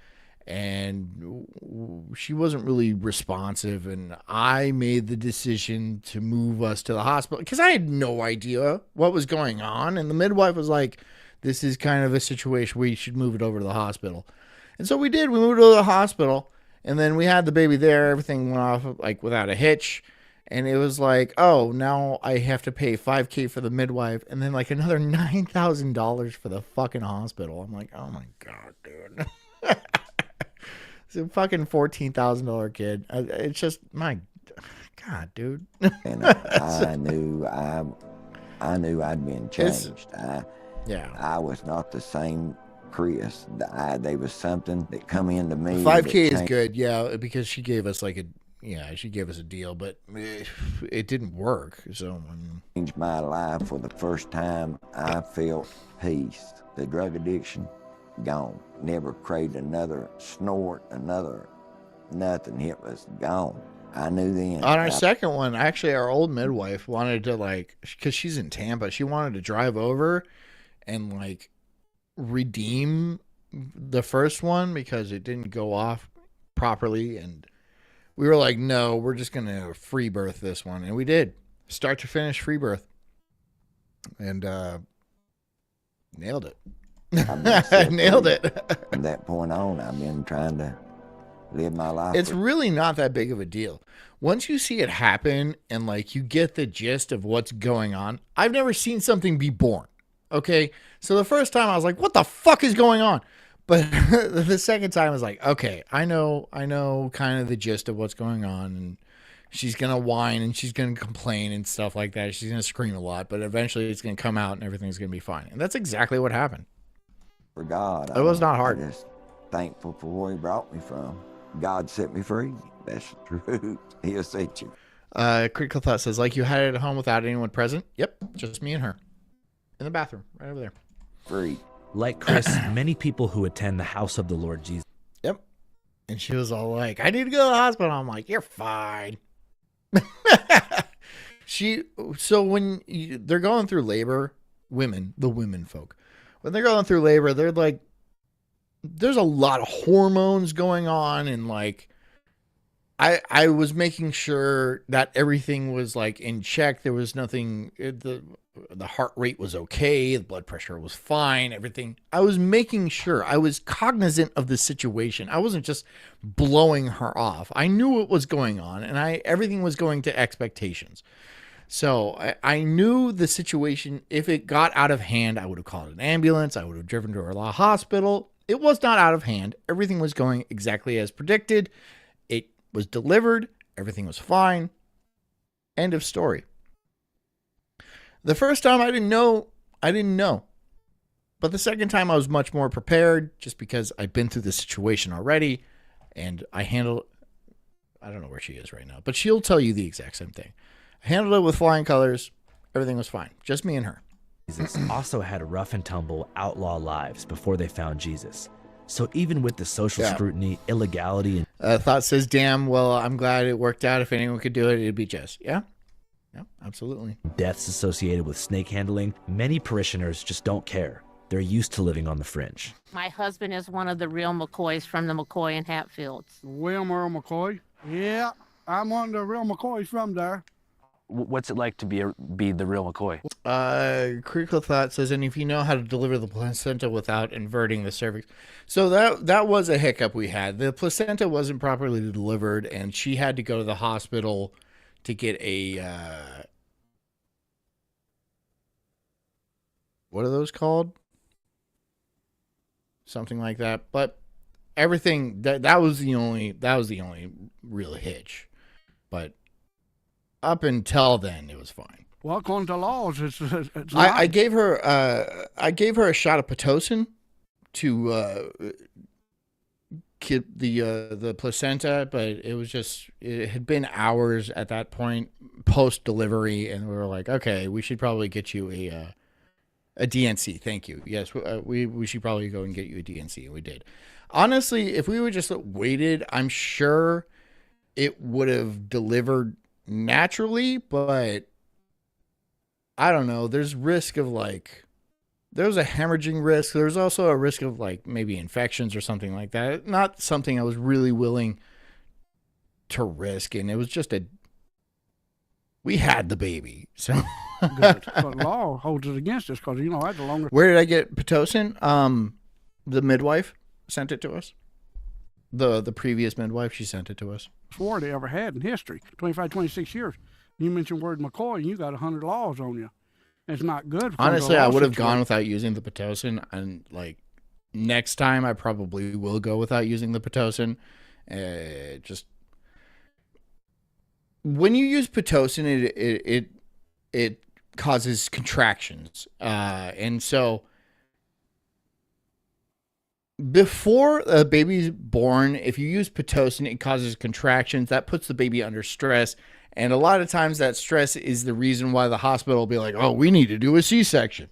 and she wasn't really responsive. And I made the decision to move us to the hospital because I had no idea what was going on. And the midwife was like, this is kind of a situation where you should move it over to the hospital. And so we did. We moved to the hospital, and then we had the baby there. Everything went off like without a hitch. And it was like, oh, now I have to pay $5,000 for the midwife and then like another $9,000 for the fucking hospital. I'm like, oh my God, dude. It's a fucking $14,000 kid. It's just, my God, dude. And I knew I'd been changed. I was not the same Chris. There was something that come into me. $5,000 is good, yeah, because she gave us like she gave us a deal, but it didn't work. So changed my life for the first time. I felt peace. The drug addiction, gone. Never craved another snort, another nothing. It was gone. I knew then. On our second one, actually, our old midwife wanted to because she's in Tampa, she wanted to drive over and like redeem the first one because it didn't go off properly, and we were like, no, we're just going to free birth this one. And we did. Start to finish free birth. And nailed it. Nailed it. From that point on, I've been trying to live my life. It's really not that big of a deal. Once you see it happen and like you get the gist of what's going on, I've never seen something be born. Okay. So the first time I was like, what the fuck is going on? But the second time I was like, okay, I know kind of the gist of what's going on, and she's going to whine and she's going to complain and stuff like that. She's going to scream a lot, but eventually it's going to come out and everything's going to be fine. And that's exactly what happened. For God. It was not hard. I'm just thankful for where he brought me from. God set me free. That's the truth. He'll set you. Critical Thought says, like you had it at home without anyone present? Yep, just me and her. In the bathroom, right over there. Free. Like Chris, many people who attend the house of the Lord Jesus. Yep. And she was all like, I need to go to the hospital. I'm like, you're fine. So when they're going through labor, the women folk, when they're going through labor, they're like, there's a lot of hormones going on. And like, I was making sure that everything was like in check. There was nothing, the heart rate was okay. The blood pressure was fine. Everything. I was making sure. I was cognizant of the situation. I wasn't just blowing her off. I knew what was going on, and everything was going to expectations. So I knew the situation. If it got out of hand, I would have called an ambulance. I would have driven to her hospital. It was not out of hand. Everything was going exactly as predicted. It was delivered. Everything was fine. End of story. The first time I didn't know. But the second time I was much more prepared just because I've been through the situation already and I don't know where she is right now, but she'll tell you the exact same thing. I handled it with flying colors. Everything was fine. Just me and her. Jesus also had rough and tumble outlaw lives before they found Jesus. So even with the social scrutiny, illegality, and Thought says, damn, well, I'm glad it worked out. If anyone could do it, it'd be Jess. Yeah. Yeah, absolutely. deaths associated with snake handling, many parishioners just don't care. They're used to living on the fringe. My husband is one of the real McCoys from the McCoy and Hatfields. William Earl McCoy? Yeah, I'm one of the real McCoys from there. What's it like to be the real McCoy? Critical Thought says, and if you know how to deliver the placenta without inverting the cervix. So that was a hiccup we had. The placenta wasn't properly delivered, and she had to go to the hospital to get a, what are those called? Something like that. But everything, that was the only real hitch. But up until then, it was fine. Well, according to laws, it's I gave her a shot of Pitocin to the placenta, but it had been hours at that point post delivery, and we were like, okay, we should probably get you a DNC. Thank you. Yes, we should probably go and get you a DNC, and we did. Honestly, if we would just waited, I'm sure it would have delivered naturally, but I don't know. There's risk of there's a hemorrhaging risk. There's also a risk of maybe infections or something like that. Not something I was really willing to risk, and it was just we had the baby, so. Good. But law holds it against us because I had the longest. Where did I get Pitocin? The midwife sent it to us. The previous midwife, she sent it to us. War they ever had in history, 25, 26 years. You mentioned word McCoy, and you got 100 laws on you. It's not good. Honestly, I would have gone without using the Pitocin, and next time I probably will go without using the Pitocin. Just when you use Pitocin, it causes contractions, and so before a baby's born, if you use Pitocin, it causes contractions. That puts the baby under stress. And a lot of times that stress is the reason why the hospital will be like, oh, we need to do a C-section.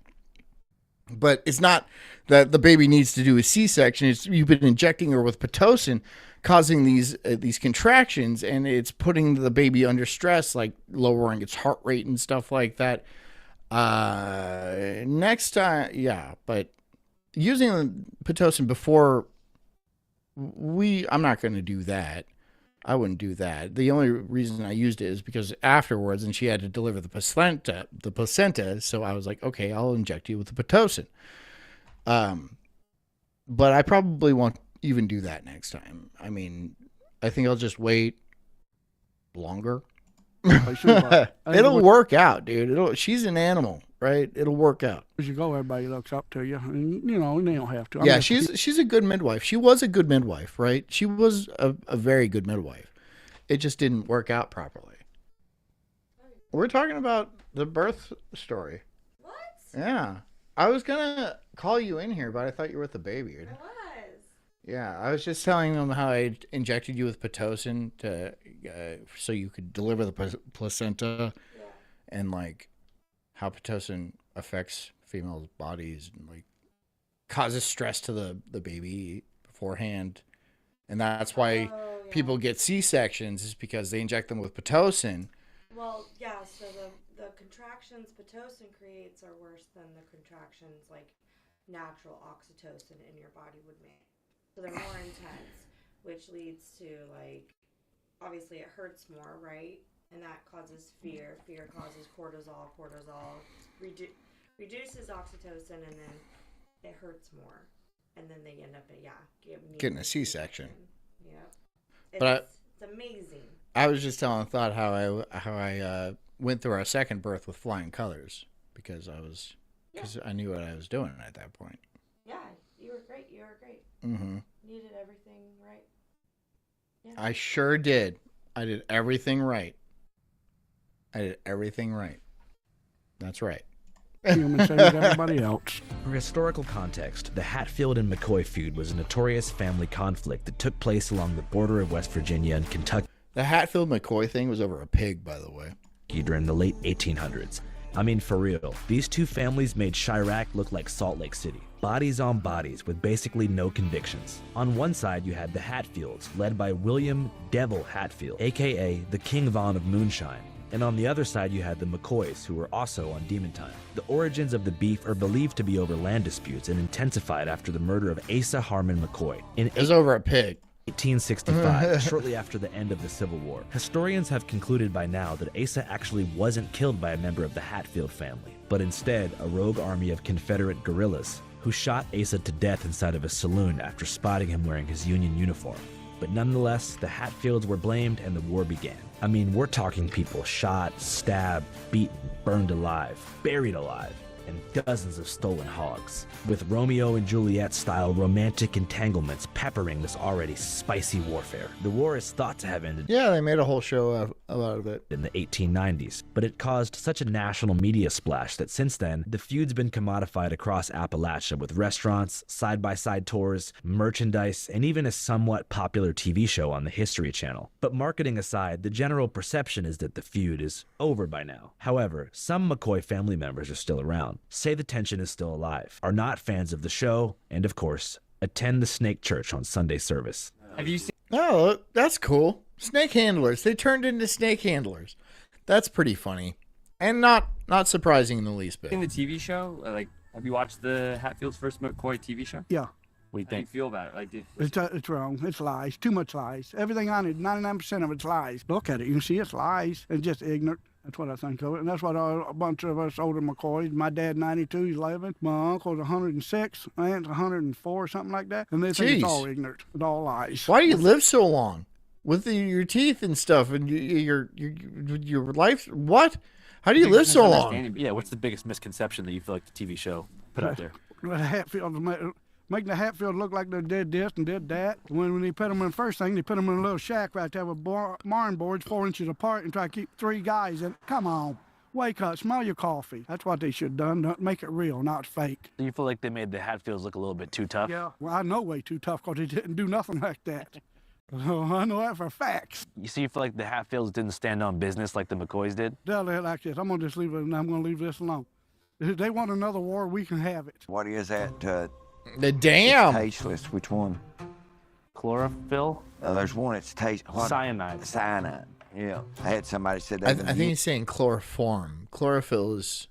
But it's not that the baby needs to do a C-section. It's you've been injecting her with Pitocin, causing these contractions, and it's putting the baby under stress, like lowering its heart rate and stuff like that. Next time, yeah, but using Pitocin before I'm not going to do that. I wouldn't do that. The only reason I used it is because afterwards, and she had to deliver the placenta. So I was like, okay, I'll inject you with the Pitocin. But I probably won't even do that next time. I mean, I think I'll just wait longer. It'll work out, dude. She's an animal, right? It'll work out. As you go, everybody looks up to you, and they don't have to. Yeah, she's a good midwife. She was a good midwife, right? She was a very good midwife. It just didn't work out properly. We're talking about the birth story. What? Yeah, I was gonna call you in here, but I thought you were with the baby. I was. Yeah, I was just telling them how I injected you with Pitocin so you could deliver the placenta, and how Pitocin affects females' bodies and causes stress to the baby beforehand, and that's why people get C-sections is because they inject them with Pitocin. Well, yeah. So the contractions Pitocin creates are worse than the contractions natural oxytocin in your body would make. So they're more intense, which leads to obviously it hurts more, right? And that causes fear. Fear causes cortisol. Cortisol reduces oxytocin, and then it hurts more. And then they end up getting a C-section. Yeah. But it's amazing. I was just telling Thought how I went through our second birth with flying colors because I knew what I was doing at that point. Yeah, you were great. You were great. Mm-hmm. You did everything right. Yeah. I sure did. I did everything right. That's right. Human same as everybody else. For historical context, the Hatfield and McCoy feud was a notorious family conflict that took place along the border of West Virginia and Kentucky. The Hatfield-McCoy thing was over a pig, by the way. During the late 1800s. I mean, for real, these two families made Chirac look like Salt Lake City. Bodies on bodies with basically no convictions. On one side, you had the Hatfields, led by William Devil Hatfield, aka the King Von of Moonshine. And on the other side, you had the McCoys, who were also on Demon Time. The origins of the beef are believed to be over land disputes and intensified after the murder of Asa Harmon McCoy. It was over a pig. 1865, shortly after the end of the Civil War. Historians have concluded by now that Asa actually wasn't killed by a member of the Hatfield family, but instead a rogue army of Confederate guerrillas who shot Asa to death inside of a saloon after spotting him wearing his Union uniform. But nonetheless, the Hatfields were blamed and the war began. I mean, we're talking people shot, stabbed, beaten, burned alive, buried alive, and dozens of stolen hogs, with Romeo and Juliet-style romantic entanglements peppering this already spicy warfare. The war is thought to have ended Yeah, they made a whole show out of it in the 1890s, but it caused such a national media splash that since then, the feud's been commodified across Appalachia with restaurants, side-by-side tours, merchandise, and even a somewhat popular TV show on the History Channel. But marketing aside, the general perception is that the feud is over by now. However, some McCoy family members are still around, say the tension is still alive, are not fans of the show, and of course, attend the Snake Church on Sunday service. Have you seen? Oh, that's cool. Snake handlers. They turned into snake handlers. That's pretty funny. And not surprising in the least bit. In the TV show, like, have you watched the Hatfields vs. McCoy TV show? Yeah. What do you think? How do you feel about it? Like, It's wrong. It's lies. Too much lies. Everything on it, 99% of it's lies. Look at it. You can see it's lies. It's just ignorant. That's what I think of it. And that's what a bunch of us older McCoys, my dad 92, he's 11. My uncle's 106. My aunt's 104, something like that. And they think it's all ignorant. It's all lies. Why do you live so long? With your teeth and stuff and your life? What? How do you live so long? Yeah, what's the biggest misconception that you feel like the TV show put out there? Making the Hatfield look like they did this and did that. When they put them in first thing, they put them in a little shack right there with barn boards 4 inches apart and try to keep 3 guys in. Come on. Wake up, smell your coffee. That's what they should have done. Don't make it real, not fake. Do you feel like they made the Hatfields look a little bit too tough? Yeah, well, I know way too tough because they didn't do nothing like that. I know that for facts. You see, you feel like the Hatfields didn't stand on business like the McCoys did? Tell it like this. I'm going to just leave it and I'm going to leave this alone. If they want another war, we can have it. What is that? The damn. It's tasteless. Which one? Chlorophyll? There's one that's tasteless. Cyanide. Cyanide. Yeah. I had somebody said I that. think he's saying chloroform. Chlorophyll is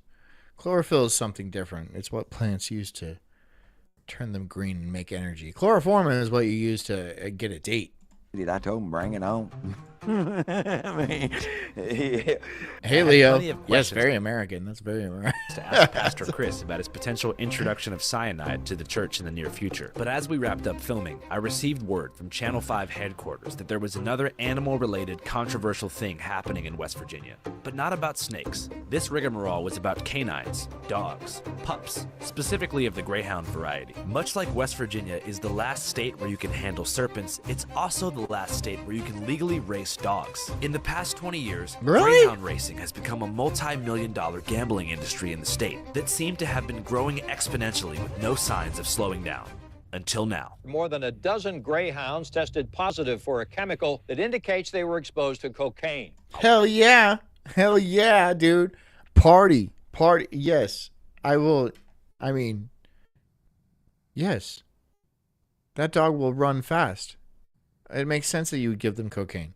something different. It's what plants use to turn them green and make energy. Chloroform is what you use to get a date. I told him, bring it on. Hey, Leo. Yes, very American. That's very American. To ask Pastor Chris about his potential introduction of cyanide to the church in the near future. But as we wrapped up filming, I received word from Channel 5 headquarters that there was another animal-related controversial thing happening in West Virginia. But not about snakes. This rigmarole was about canines, dogs, pups, specifically of the greyhound variety. Much like West Virginia is the last state where you can handle serpents, it's also the last state where you can legally race dogs. In the past 20 years, greyhound racing has become a multi-million-dollar gambling industry in the state that seemed to have been growing exponentially with no signs of slowing down. Until now. More than a dozen greyhounds tested positive for a chemical that indicates they were exposed to cocaine. Hell yeah. Hell yeah, dude. Party. Yes, I will. I mean, yes. That dog will run fast. It makes sense that you would give them cocaine.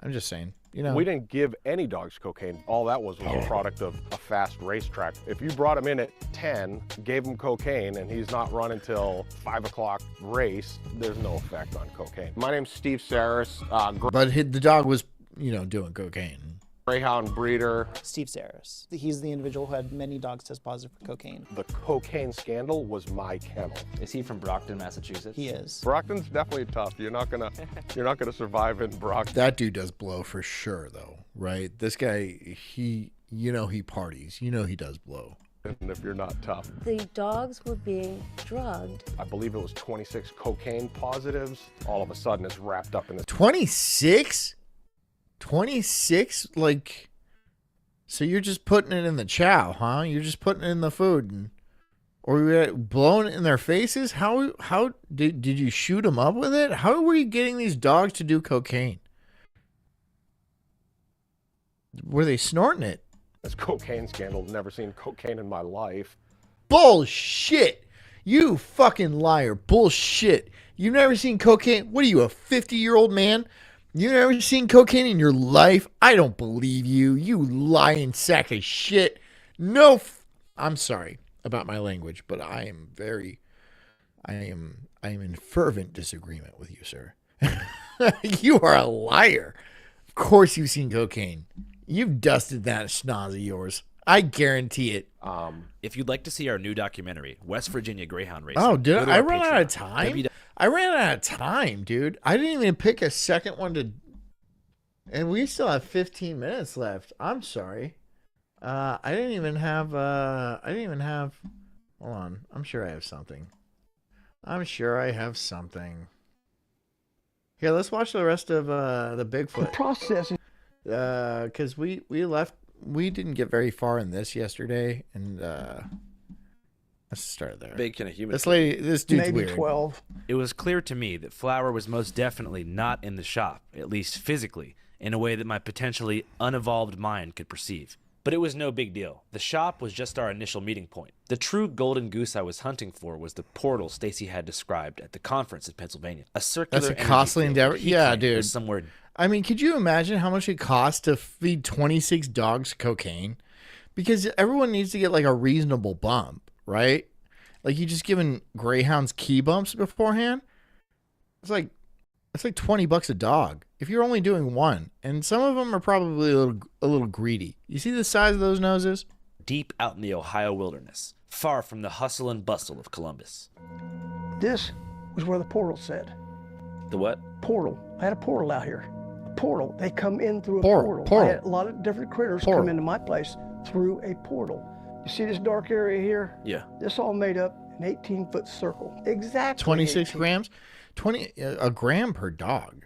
I'm just saying, you know. We didn't give any dogs cocaine. All that was a product of a fast racetrack. If you brought him in at 10, gave him cocaine, and he's not run until 5 o'clock race, there's no effect on cocaine. My name's Steve Saris. But the dog was, doing cocaine. Greyhound breeder. Steve Saris. He's the individual who had many dogs test positive for cocaine. The cocaine scandal was my kennel. Is he from Brockton, Massachusetts? He is. Brockton's definitely tough. You're not gonna survive in Brockton. That dude does blow for sure, though, right? This guy, he parties. He does blow. And if you're not tough. The dogs were being drugged. I believe it was 26 cocaine positives. All of a sudden, it's wrapped up in this. 26? 26? Like, so you're just putting it in the chow, huh? You're just putting it in the food, or you're blowing it in their faces? How did you shoot them up with it? How were you getting these dogs to do cocaine? Were they snorting it? This cocaine scandal. Never seen cocaine in my life. Bullshit! You fucking liar! Bullshit! You've never seen cocaine? What are you, a 50-year-old man? You've never seen cocaine in your life? I don't believe you. You lying sack of shit. No, I'm sorry about my language, but I am in fervent disagreement with you, sir. You are a liar. Of course you've seen cocaine. You've dusted that schnoz of yours. I guarantee it. If you'd like to see our new documentary, West Virginia Greyhound Racing. Oh, did I run out of time? I ran out of time, dude. I didn't even pick a second one to... And we still have 15 minutes left. I'm sorry. I didn't even have. Hold on. I'm sure I have something. Here, let's watch the rest of the Bigfoot. The process. Because we didn't get very far in this yesterday, and let's start there. Big can a human. This dude's maybe weird. 12. It was clear to me that Flower was most definitely not in the shop, at least physically, in a way that my potentially unevolved mind could perceive. But it was no big deal. The shop was just our initial meeting point. The true golden goose I was hunting for was the portal Stacy had described at the conference in Pennsylvania. A circular That's a costly endeavor. Yeah, dude. Somewhere. I mean, could you imagine how much it costs to feed 26 dogs cocaine? Because everyone needs to get like a reasonable bump, right? Like you just giving greyhounds key bumps beforehand. It's like $20 a dog if you're only doing one, and some of them are probably a little greedy. You see the size of those noses? Deep out in the Ohio wilderness, far from the hustle and bustle of Columbus. This was where the portal said. The what? Portal. I had a portal out here. A portal. They come in through a Portal. I had a lot of different critters come into my place through a portal. You see this dark area here? Yeah. This all made up an 18-foot circle. Exactly. 26 18. grams? A gram per dog.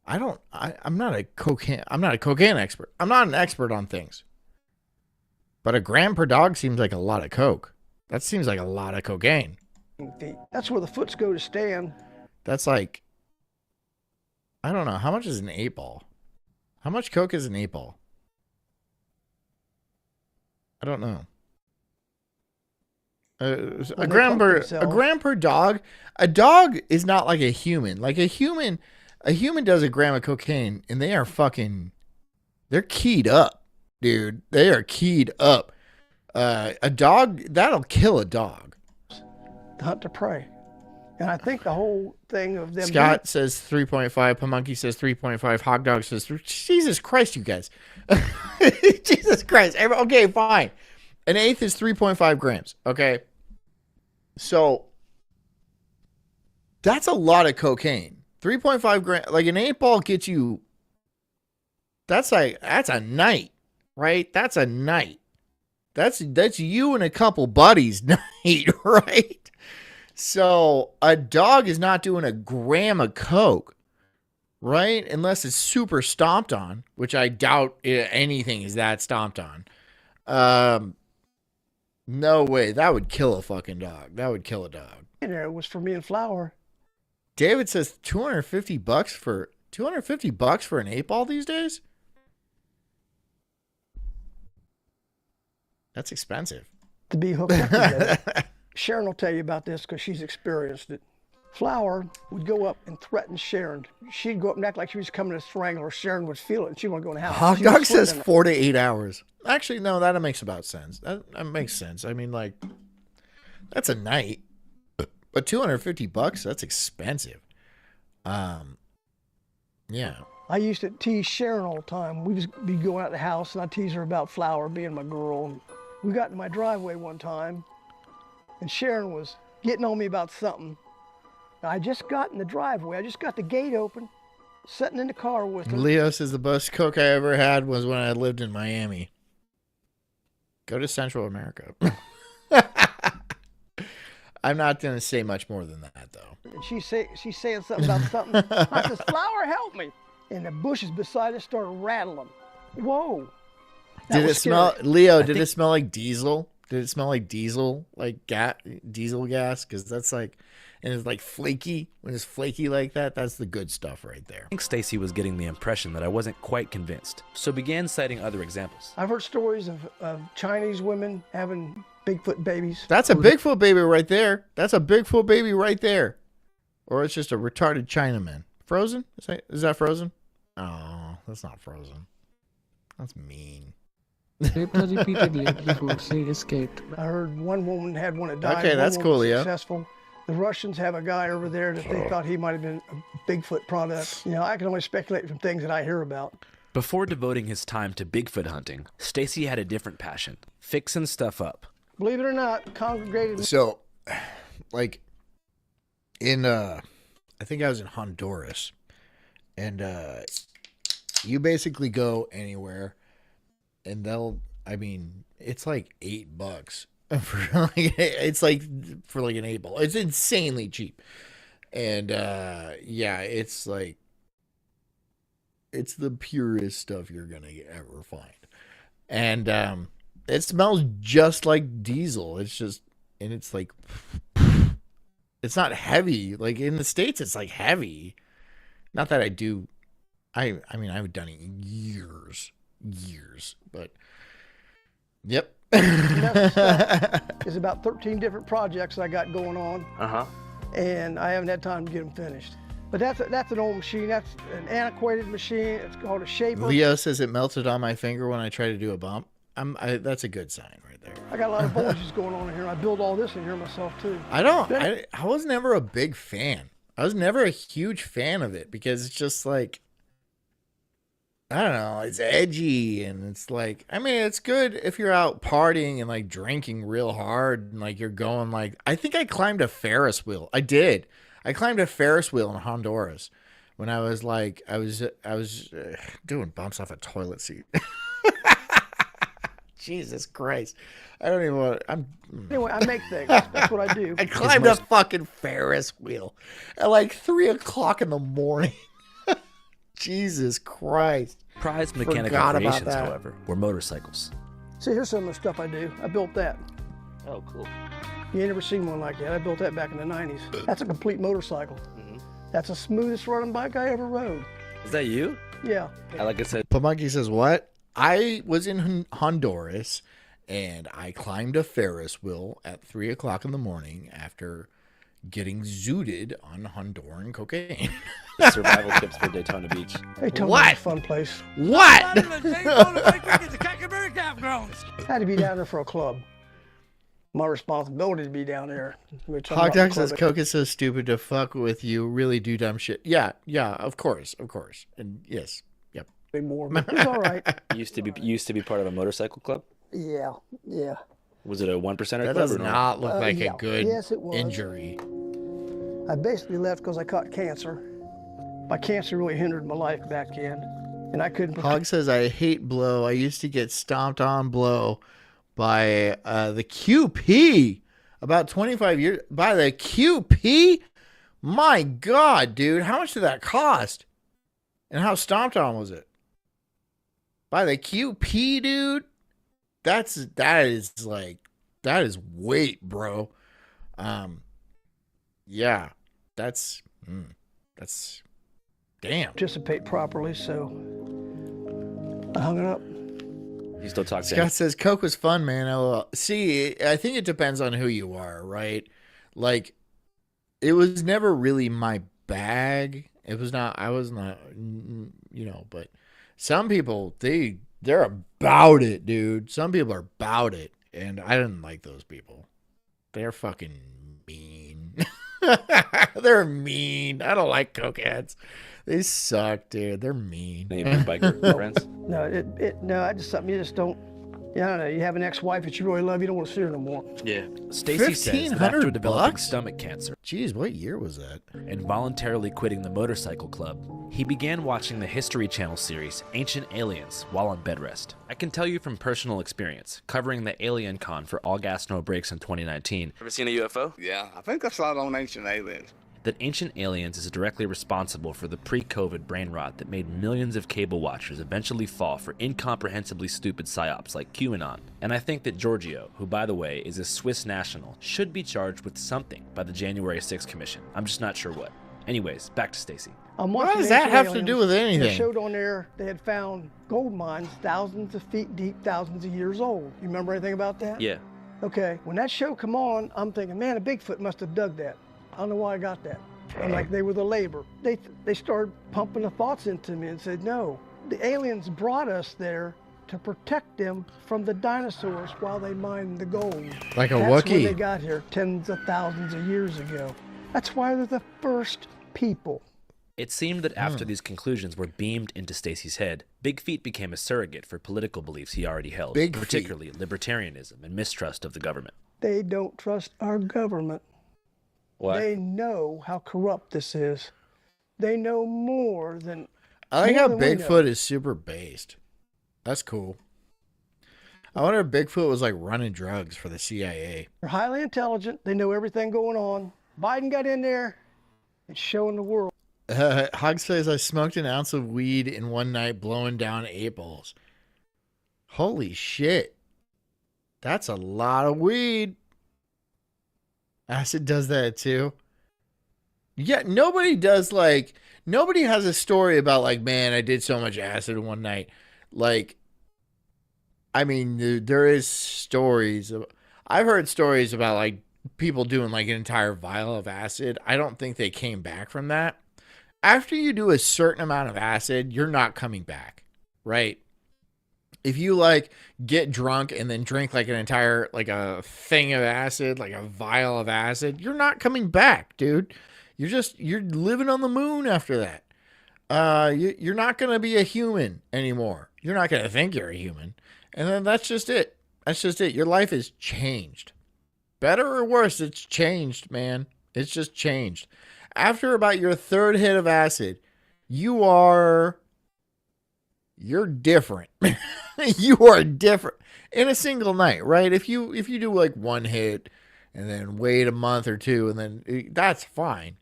I'm not a cocaine expert. I'm not an expert on things. But a gram per dog seems like a lot of coke. That seems like a lot of cocaine. That's where the foots go to stand. That's like, I don't know. How much is an 8-ball? How much coke is an 8-ball? I don't know. A gram per dog. A dog is not like a human. Like a human does a gram of cocaine and they're keyed up, dude. They are keyed up. A dog, that'll kill a dog. To hunt to prey. And I think the whole thing of them. Scott says 3.5. Pamunky says 3.5. Hog Dog says 3. Jesus Christ, you guys. Jesus Christ. Okay, fine. An eighth is 3.5 grams. Okay. So that's a lot of cocaine. 3.5 grams. Like an 8-ball gets you. That's a night, right? That's a night. That's you and a couple buddies night, right? So a dog is not doing a gram of coke, right? Unless it's super stomped on, which I doubt anything is that stomped on. No way. That would kill a fucking dog. That would kill a dog. There was for me and Flower. David says $250 for an 8-ball these days? That's expensive. To be hooked up together. Sharon will tell you about this because she's experienced it. Flower would go up and threaten Sharon. She'd go up and act like she was coming to strangle her. Sharon would feel it and she'd want to go in the house. Hot Dog says 4 to 8 hours. Actually, no, that makes about sense. That makes sense. I mean, like, that's a night. But $250, that's expensive. Yeah. I used to tease Sharon all the time. We'd just be going out the house and I'd tease her about Flower being my girl. We got in my driveway one time and Sharon was getting on me about something. I just got in the driveway. I just got the gate open, sitting in the car with her. Leo says the best coke I ever had was when I lived in Miami. Go to Central America. I'm not going to say much more than that, though. And she's saying something about something. I says, Flower, help me. And the bushes beside us started rattling. Whoa. Did it smell, Leo, did it smell like diesel? Did it smell like diesel, diesel gas? Because that's like, and it's like flaky. When it's flaky like that, that's the good stuff right there. I think Stacy was getting the impression that I wasn't quite convinced, so began citing other examples. I've heard stories of Chinese women having Bigfoot babies. That's a Bigfoot baby right there. That's a Bigfoot baby right there. Or it's just a retarded Chinaman. Frozen? Is that Frozen? Oh, that's not Frozen. That's mean. Raped her repeatedly before she escaped. I heard one woman had one that died. Okay, that's cool, yeah. Successful. The Russians have a guy over there that they thought he might have been a Bigfoot product. You know, I can only speculate from things that I hear about. Before devoting his time to Bigfoot hunting, Stacy had a different passion, fixing stuff up. Believe it or not, congregated. So, like, I think I was in Honduras, and you basically go anywhere, and I mean, it's like $8 for like, it's like for like an 8-ball. It's insanely cheap. And yeah, it's like, it's the purest stuff you're gonna ever find. And it smells just like diesel. It's just, and it's like, it's not heavy. Like in the States, it's like heavy. Not that I do. I mean, I've done it in years, but yep. There's about 13 different projects I got going on. And I haven't had time to get them finished. But that's an old machine. That's an antiquated machine. It's called a shaper. Leo says it melted on my finger when I tried to do a bump. That's a good sign right there. I got a lot of voltages going on in here. I build all this in here myself too. I was never a big fan. I was never a huge fan of it because it's just like, I don't know, it's edgy and it's like, I mean, it's good if you're out partying and like drinking real hard and like you're going like, I think I climbed a Ferris wheel. I did. I climbed a Ferris wheel in Honduras when I was like, I was doing bumps off a toilet seat. Jesus Christ. I don't even want to, Anyway, I make things. That's what I do. I climbed a fucking Ferris wheel at like 3 o'clock in the morning. Jesus Christ. Prized mechanical Forgot about creations, that. however, were motorcycles. See, here's some of the stuff I do. I built that. Oh, cool. You ain't never seen one like that. I built that back in the 90s. That's a complete motorcycle. That's the smoothest running bike I ever rode. Is that you? Yeah. Like I said, Pamunky says, what? I was in Honduras and I climbed a Ferris wheel at 3 o'clock in the morning after getting zooted on Honduran cocaine. survival tips for Daytona Beach. Daytona's a fun place. What? Had to be down there for a club. My responsibility to be down there. Which I'm Hot not Dog the says club- Coke is so stupid to fuck with you. Really do dumb shit. Yeah, of course. And yes. Yep. More, but it's all right. Used to be part of a motorcycle club. Yeah. Was it a 1%er club? That does or no? not look like yeah. a good Yes, it was. injury. I basically left because I caught cancer. My cancer really hindered my life back then, and I couldn't. Hog says, I hate blow. I used to get stomped on blow by the QP about 25 years. By the QP? My God, dude. How much did that cost? And how stomped on was it? By the QP, dude? That is weight, bro. Yeah. That's damn. Participate properly, so I hung it up. You still talk to Scott him? says Coke was fun, man. LOL. See, I think it depends on who you are, right? Like, it was never really my bag. It was not. I was not. But some people they're about it, dude. Some people are about it, and I didn't like those people. They're fucking mean. They're mean. I don't like cokeheads. They suck, dude. They're mean. Any biker friends? No, I just something you just don't. Yeah, I don't know. You have an ex-wife that you really love, you don't want to see her no more. Yeah. Stacy says that after $1,500 developing stomach cancer, Jeez, what year was that? and voluntarily quitting the motorcycle club, he began watching the History Channel series Ancient Aliens while on bed rest. I can tell you from personal experience, covering the Alien Con for All Gas No Brakes in 2019, Ever seen a UFO? Yeah, I think I saw it on Ancient Aliens. that Ancient Aliens is directly responsible for the pre-COVID brain rot that made millions of cable watchers eventually fall for incomprehensibly stupid psyops like QAnon. And I think that Giorgio, who by the way is a Swiss national, should be charged with something by the January 6th Commission. I'm just not sure what. Anyways, back to Stacy. What does that have to do with They anything? showed on there they had found gold mines thousands of feet deep, thousands of years old. You remember anything about that? Yeah. Okay, when that show come on, I'm thinking, man, a Bigfoot must have dug that. I don't know why I got that. And like they were the labor. They started pumping the thoughts into me and said, no, the aliens brought us there to protect them from the dinosaurs while they mined the gold. Like a That's when Wookiee. they got here tens of thousands of years ago. That's why they're the first people. It seemed that after these conclusions were beamed into Stacy's head, Big Feet became a surrogate for political beliefs he already held, Big Feet. particularly libertarianism and mistrust of the government. They don't trust our government. What? They know how corrupt this is. They know more than. I like more how than we know. Bigfoot is super based. That's cool. I wonder if Bigfoot was like running drugs for the CIA. They're highly intelligent. They know everything going on. Biden got in there and showing the world. Hog says, I smoked an ounce of weed in one night, blowing down 8 balls. Holy shit. That's a lot of weed. Acid does that too. Yeah, nobody has a story about like, man, I did so much acid in one night. Like, I mean, there is stories. I've heard stories about like people doing like an entire vial of acid. I don't think they came back from that. After you do a certain amount of acid, you're not coming back, right? If you like get drunk and then drink like an entire, like a thing of acid, like a vial of acid, you're not coming back, dude. You're living on the moon after that. You're not going to be a human anymore. You're not going to think you're a human. And then that's just it. That's just it. Your life is changed. Better or worse, it's changed, man. It's just changed. After about your 3rd hit of acid, you're different. You are different in a single night, right? If you do like 1 hit and then wait a month or 2 and then that's fine.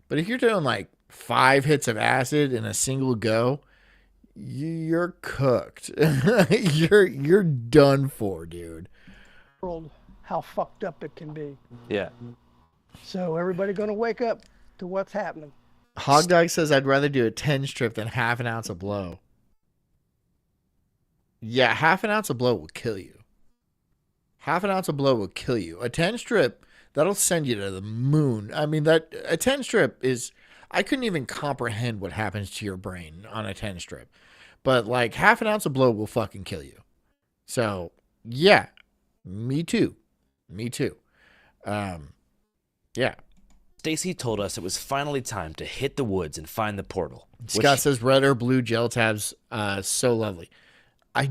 But if you're doing like 5 hits of acid in a single go, you're cooked. You're done for, dude. World, how fucked up it can be. Yeah. So everybody gonna wake up to what's happening. Hog Dog says, I'd rather do a 10 strip than half an ounce of blow. Yeah, half an ounce of blow will kill you. Half an ounce of blow will kill you. A 10 strip, that'll send you to the moon. I mean, that a 10 strip is, I couldn't even comprehend what happens to your brain on a 10 strip. But like half an ounce of blow will fucking kill you. So, yeah, me too. Me too. Yeah. Stacy told us it was finally time to hit the woods and find the portal. Scott says red or blue gel tabs, so lovely. I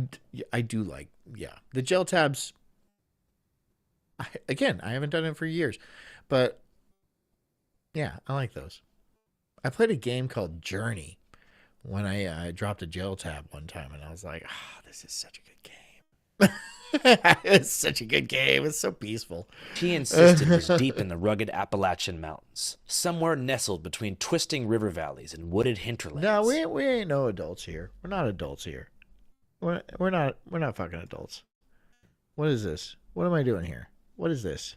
do like, yeah. The gel tabs, I haven't done it for years. But, yeah, I like those. I played a game called Journey when I dropped a gel tab one time. And I was like, this is such a good game. It's such a good game. It's so peaceful. He insisted it was deep in the rugged Appalachian Mountains, somewhere nestled between twisting river valleys and wooded hinterlands. No, we ain't no adults here. We're not adults here. We're not fucking adults. What is this? What am I doing here? What is this?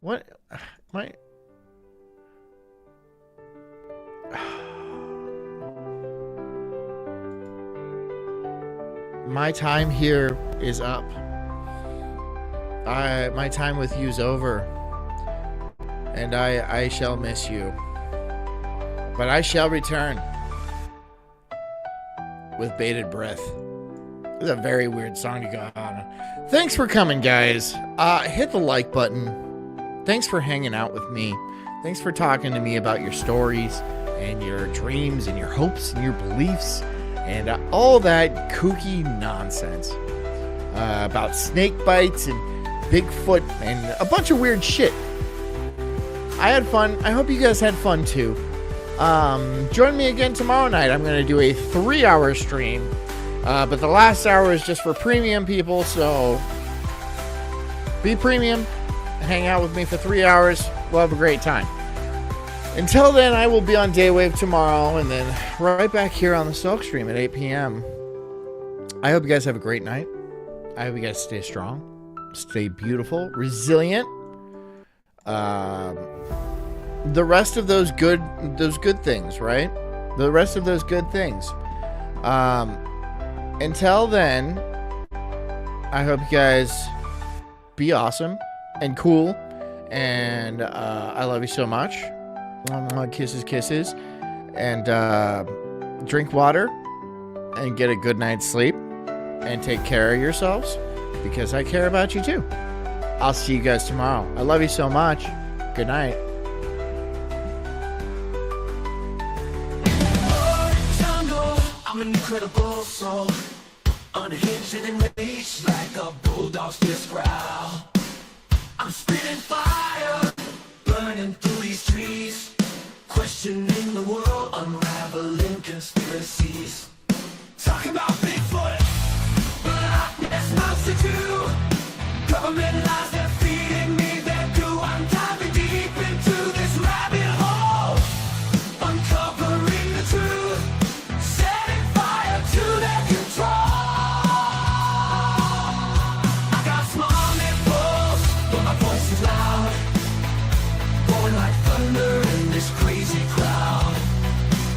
What my time here is up. My time with you's over. And I shall miss you. But I shall return with bated breath. This is a very weird song to go on. Thanks for coming, guys. Hit the like button. Thanks for hanging out with me. Thanks for talking to me about your stories and your dreams and your hopes and your beliefs and all that kooky nonsense about snake bites and Bigfoot and a bunch of weird shit. I had fun. I hope you guys had fun too. Join me again tomorrow night. I'm going to do a 3-hour stream. But the last hour is just for premium people, so be premium. Hang out with me for 3 hours. We'll have a great time. Until then, I will be on Daywave tomorrow and then right back here on the Sulk stream at 8 p.m. I hope you guys have a great night. I hope you guys stay strong, stay beautiful, resilient. The rest of those good things, right? The rest of those good things. Until then, I hope you guys be awesome and cool. And I love you so much. Kisses. And drink water and get a good night's sleep. And take care of yourselves because I care about you too. I'll see you guys tomorrow. I love you so much. Good night. I'm an incredible soul, unhinged and enraged like a bulldog's fierce growl. I'm spitting fire, burning through these trees, questioning the world, unraveling conspiracies. Talking about Bigfoot, but I guess supposed to do? Government lies, they're feeding me their goo. I'm diving deep into this rabbit hole, uncovering the truth, setting fire to their control. I got small nipples, but my voice is loud, born like thunder in this crazy crowd.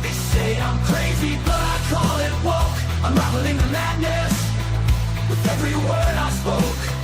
They say I'm crazy, but I call it woke, unraveling the madness with every word I spoke.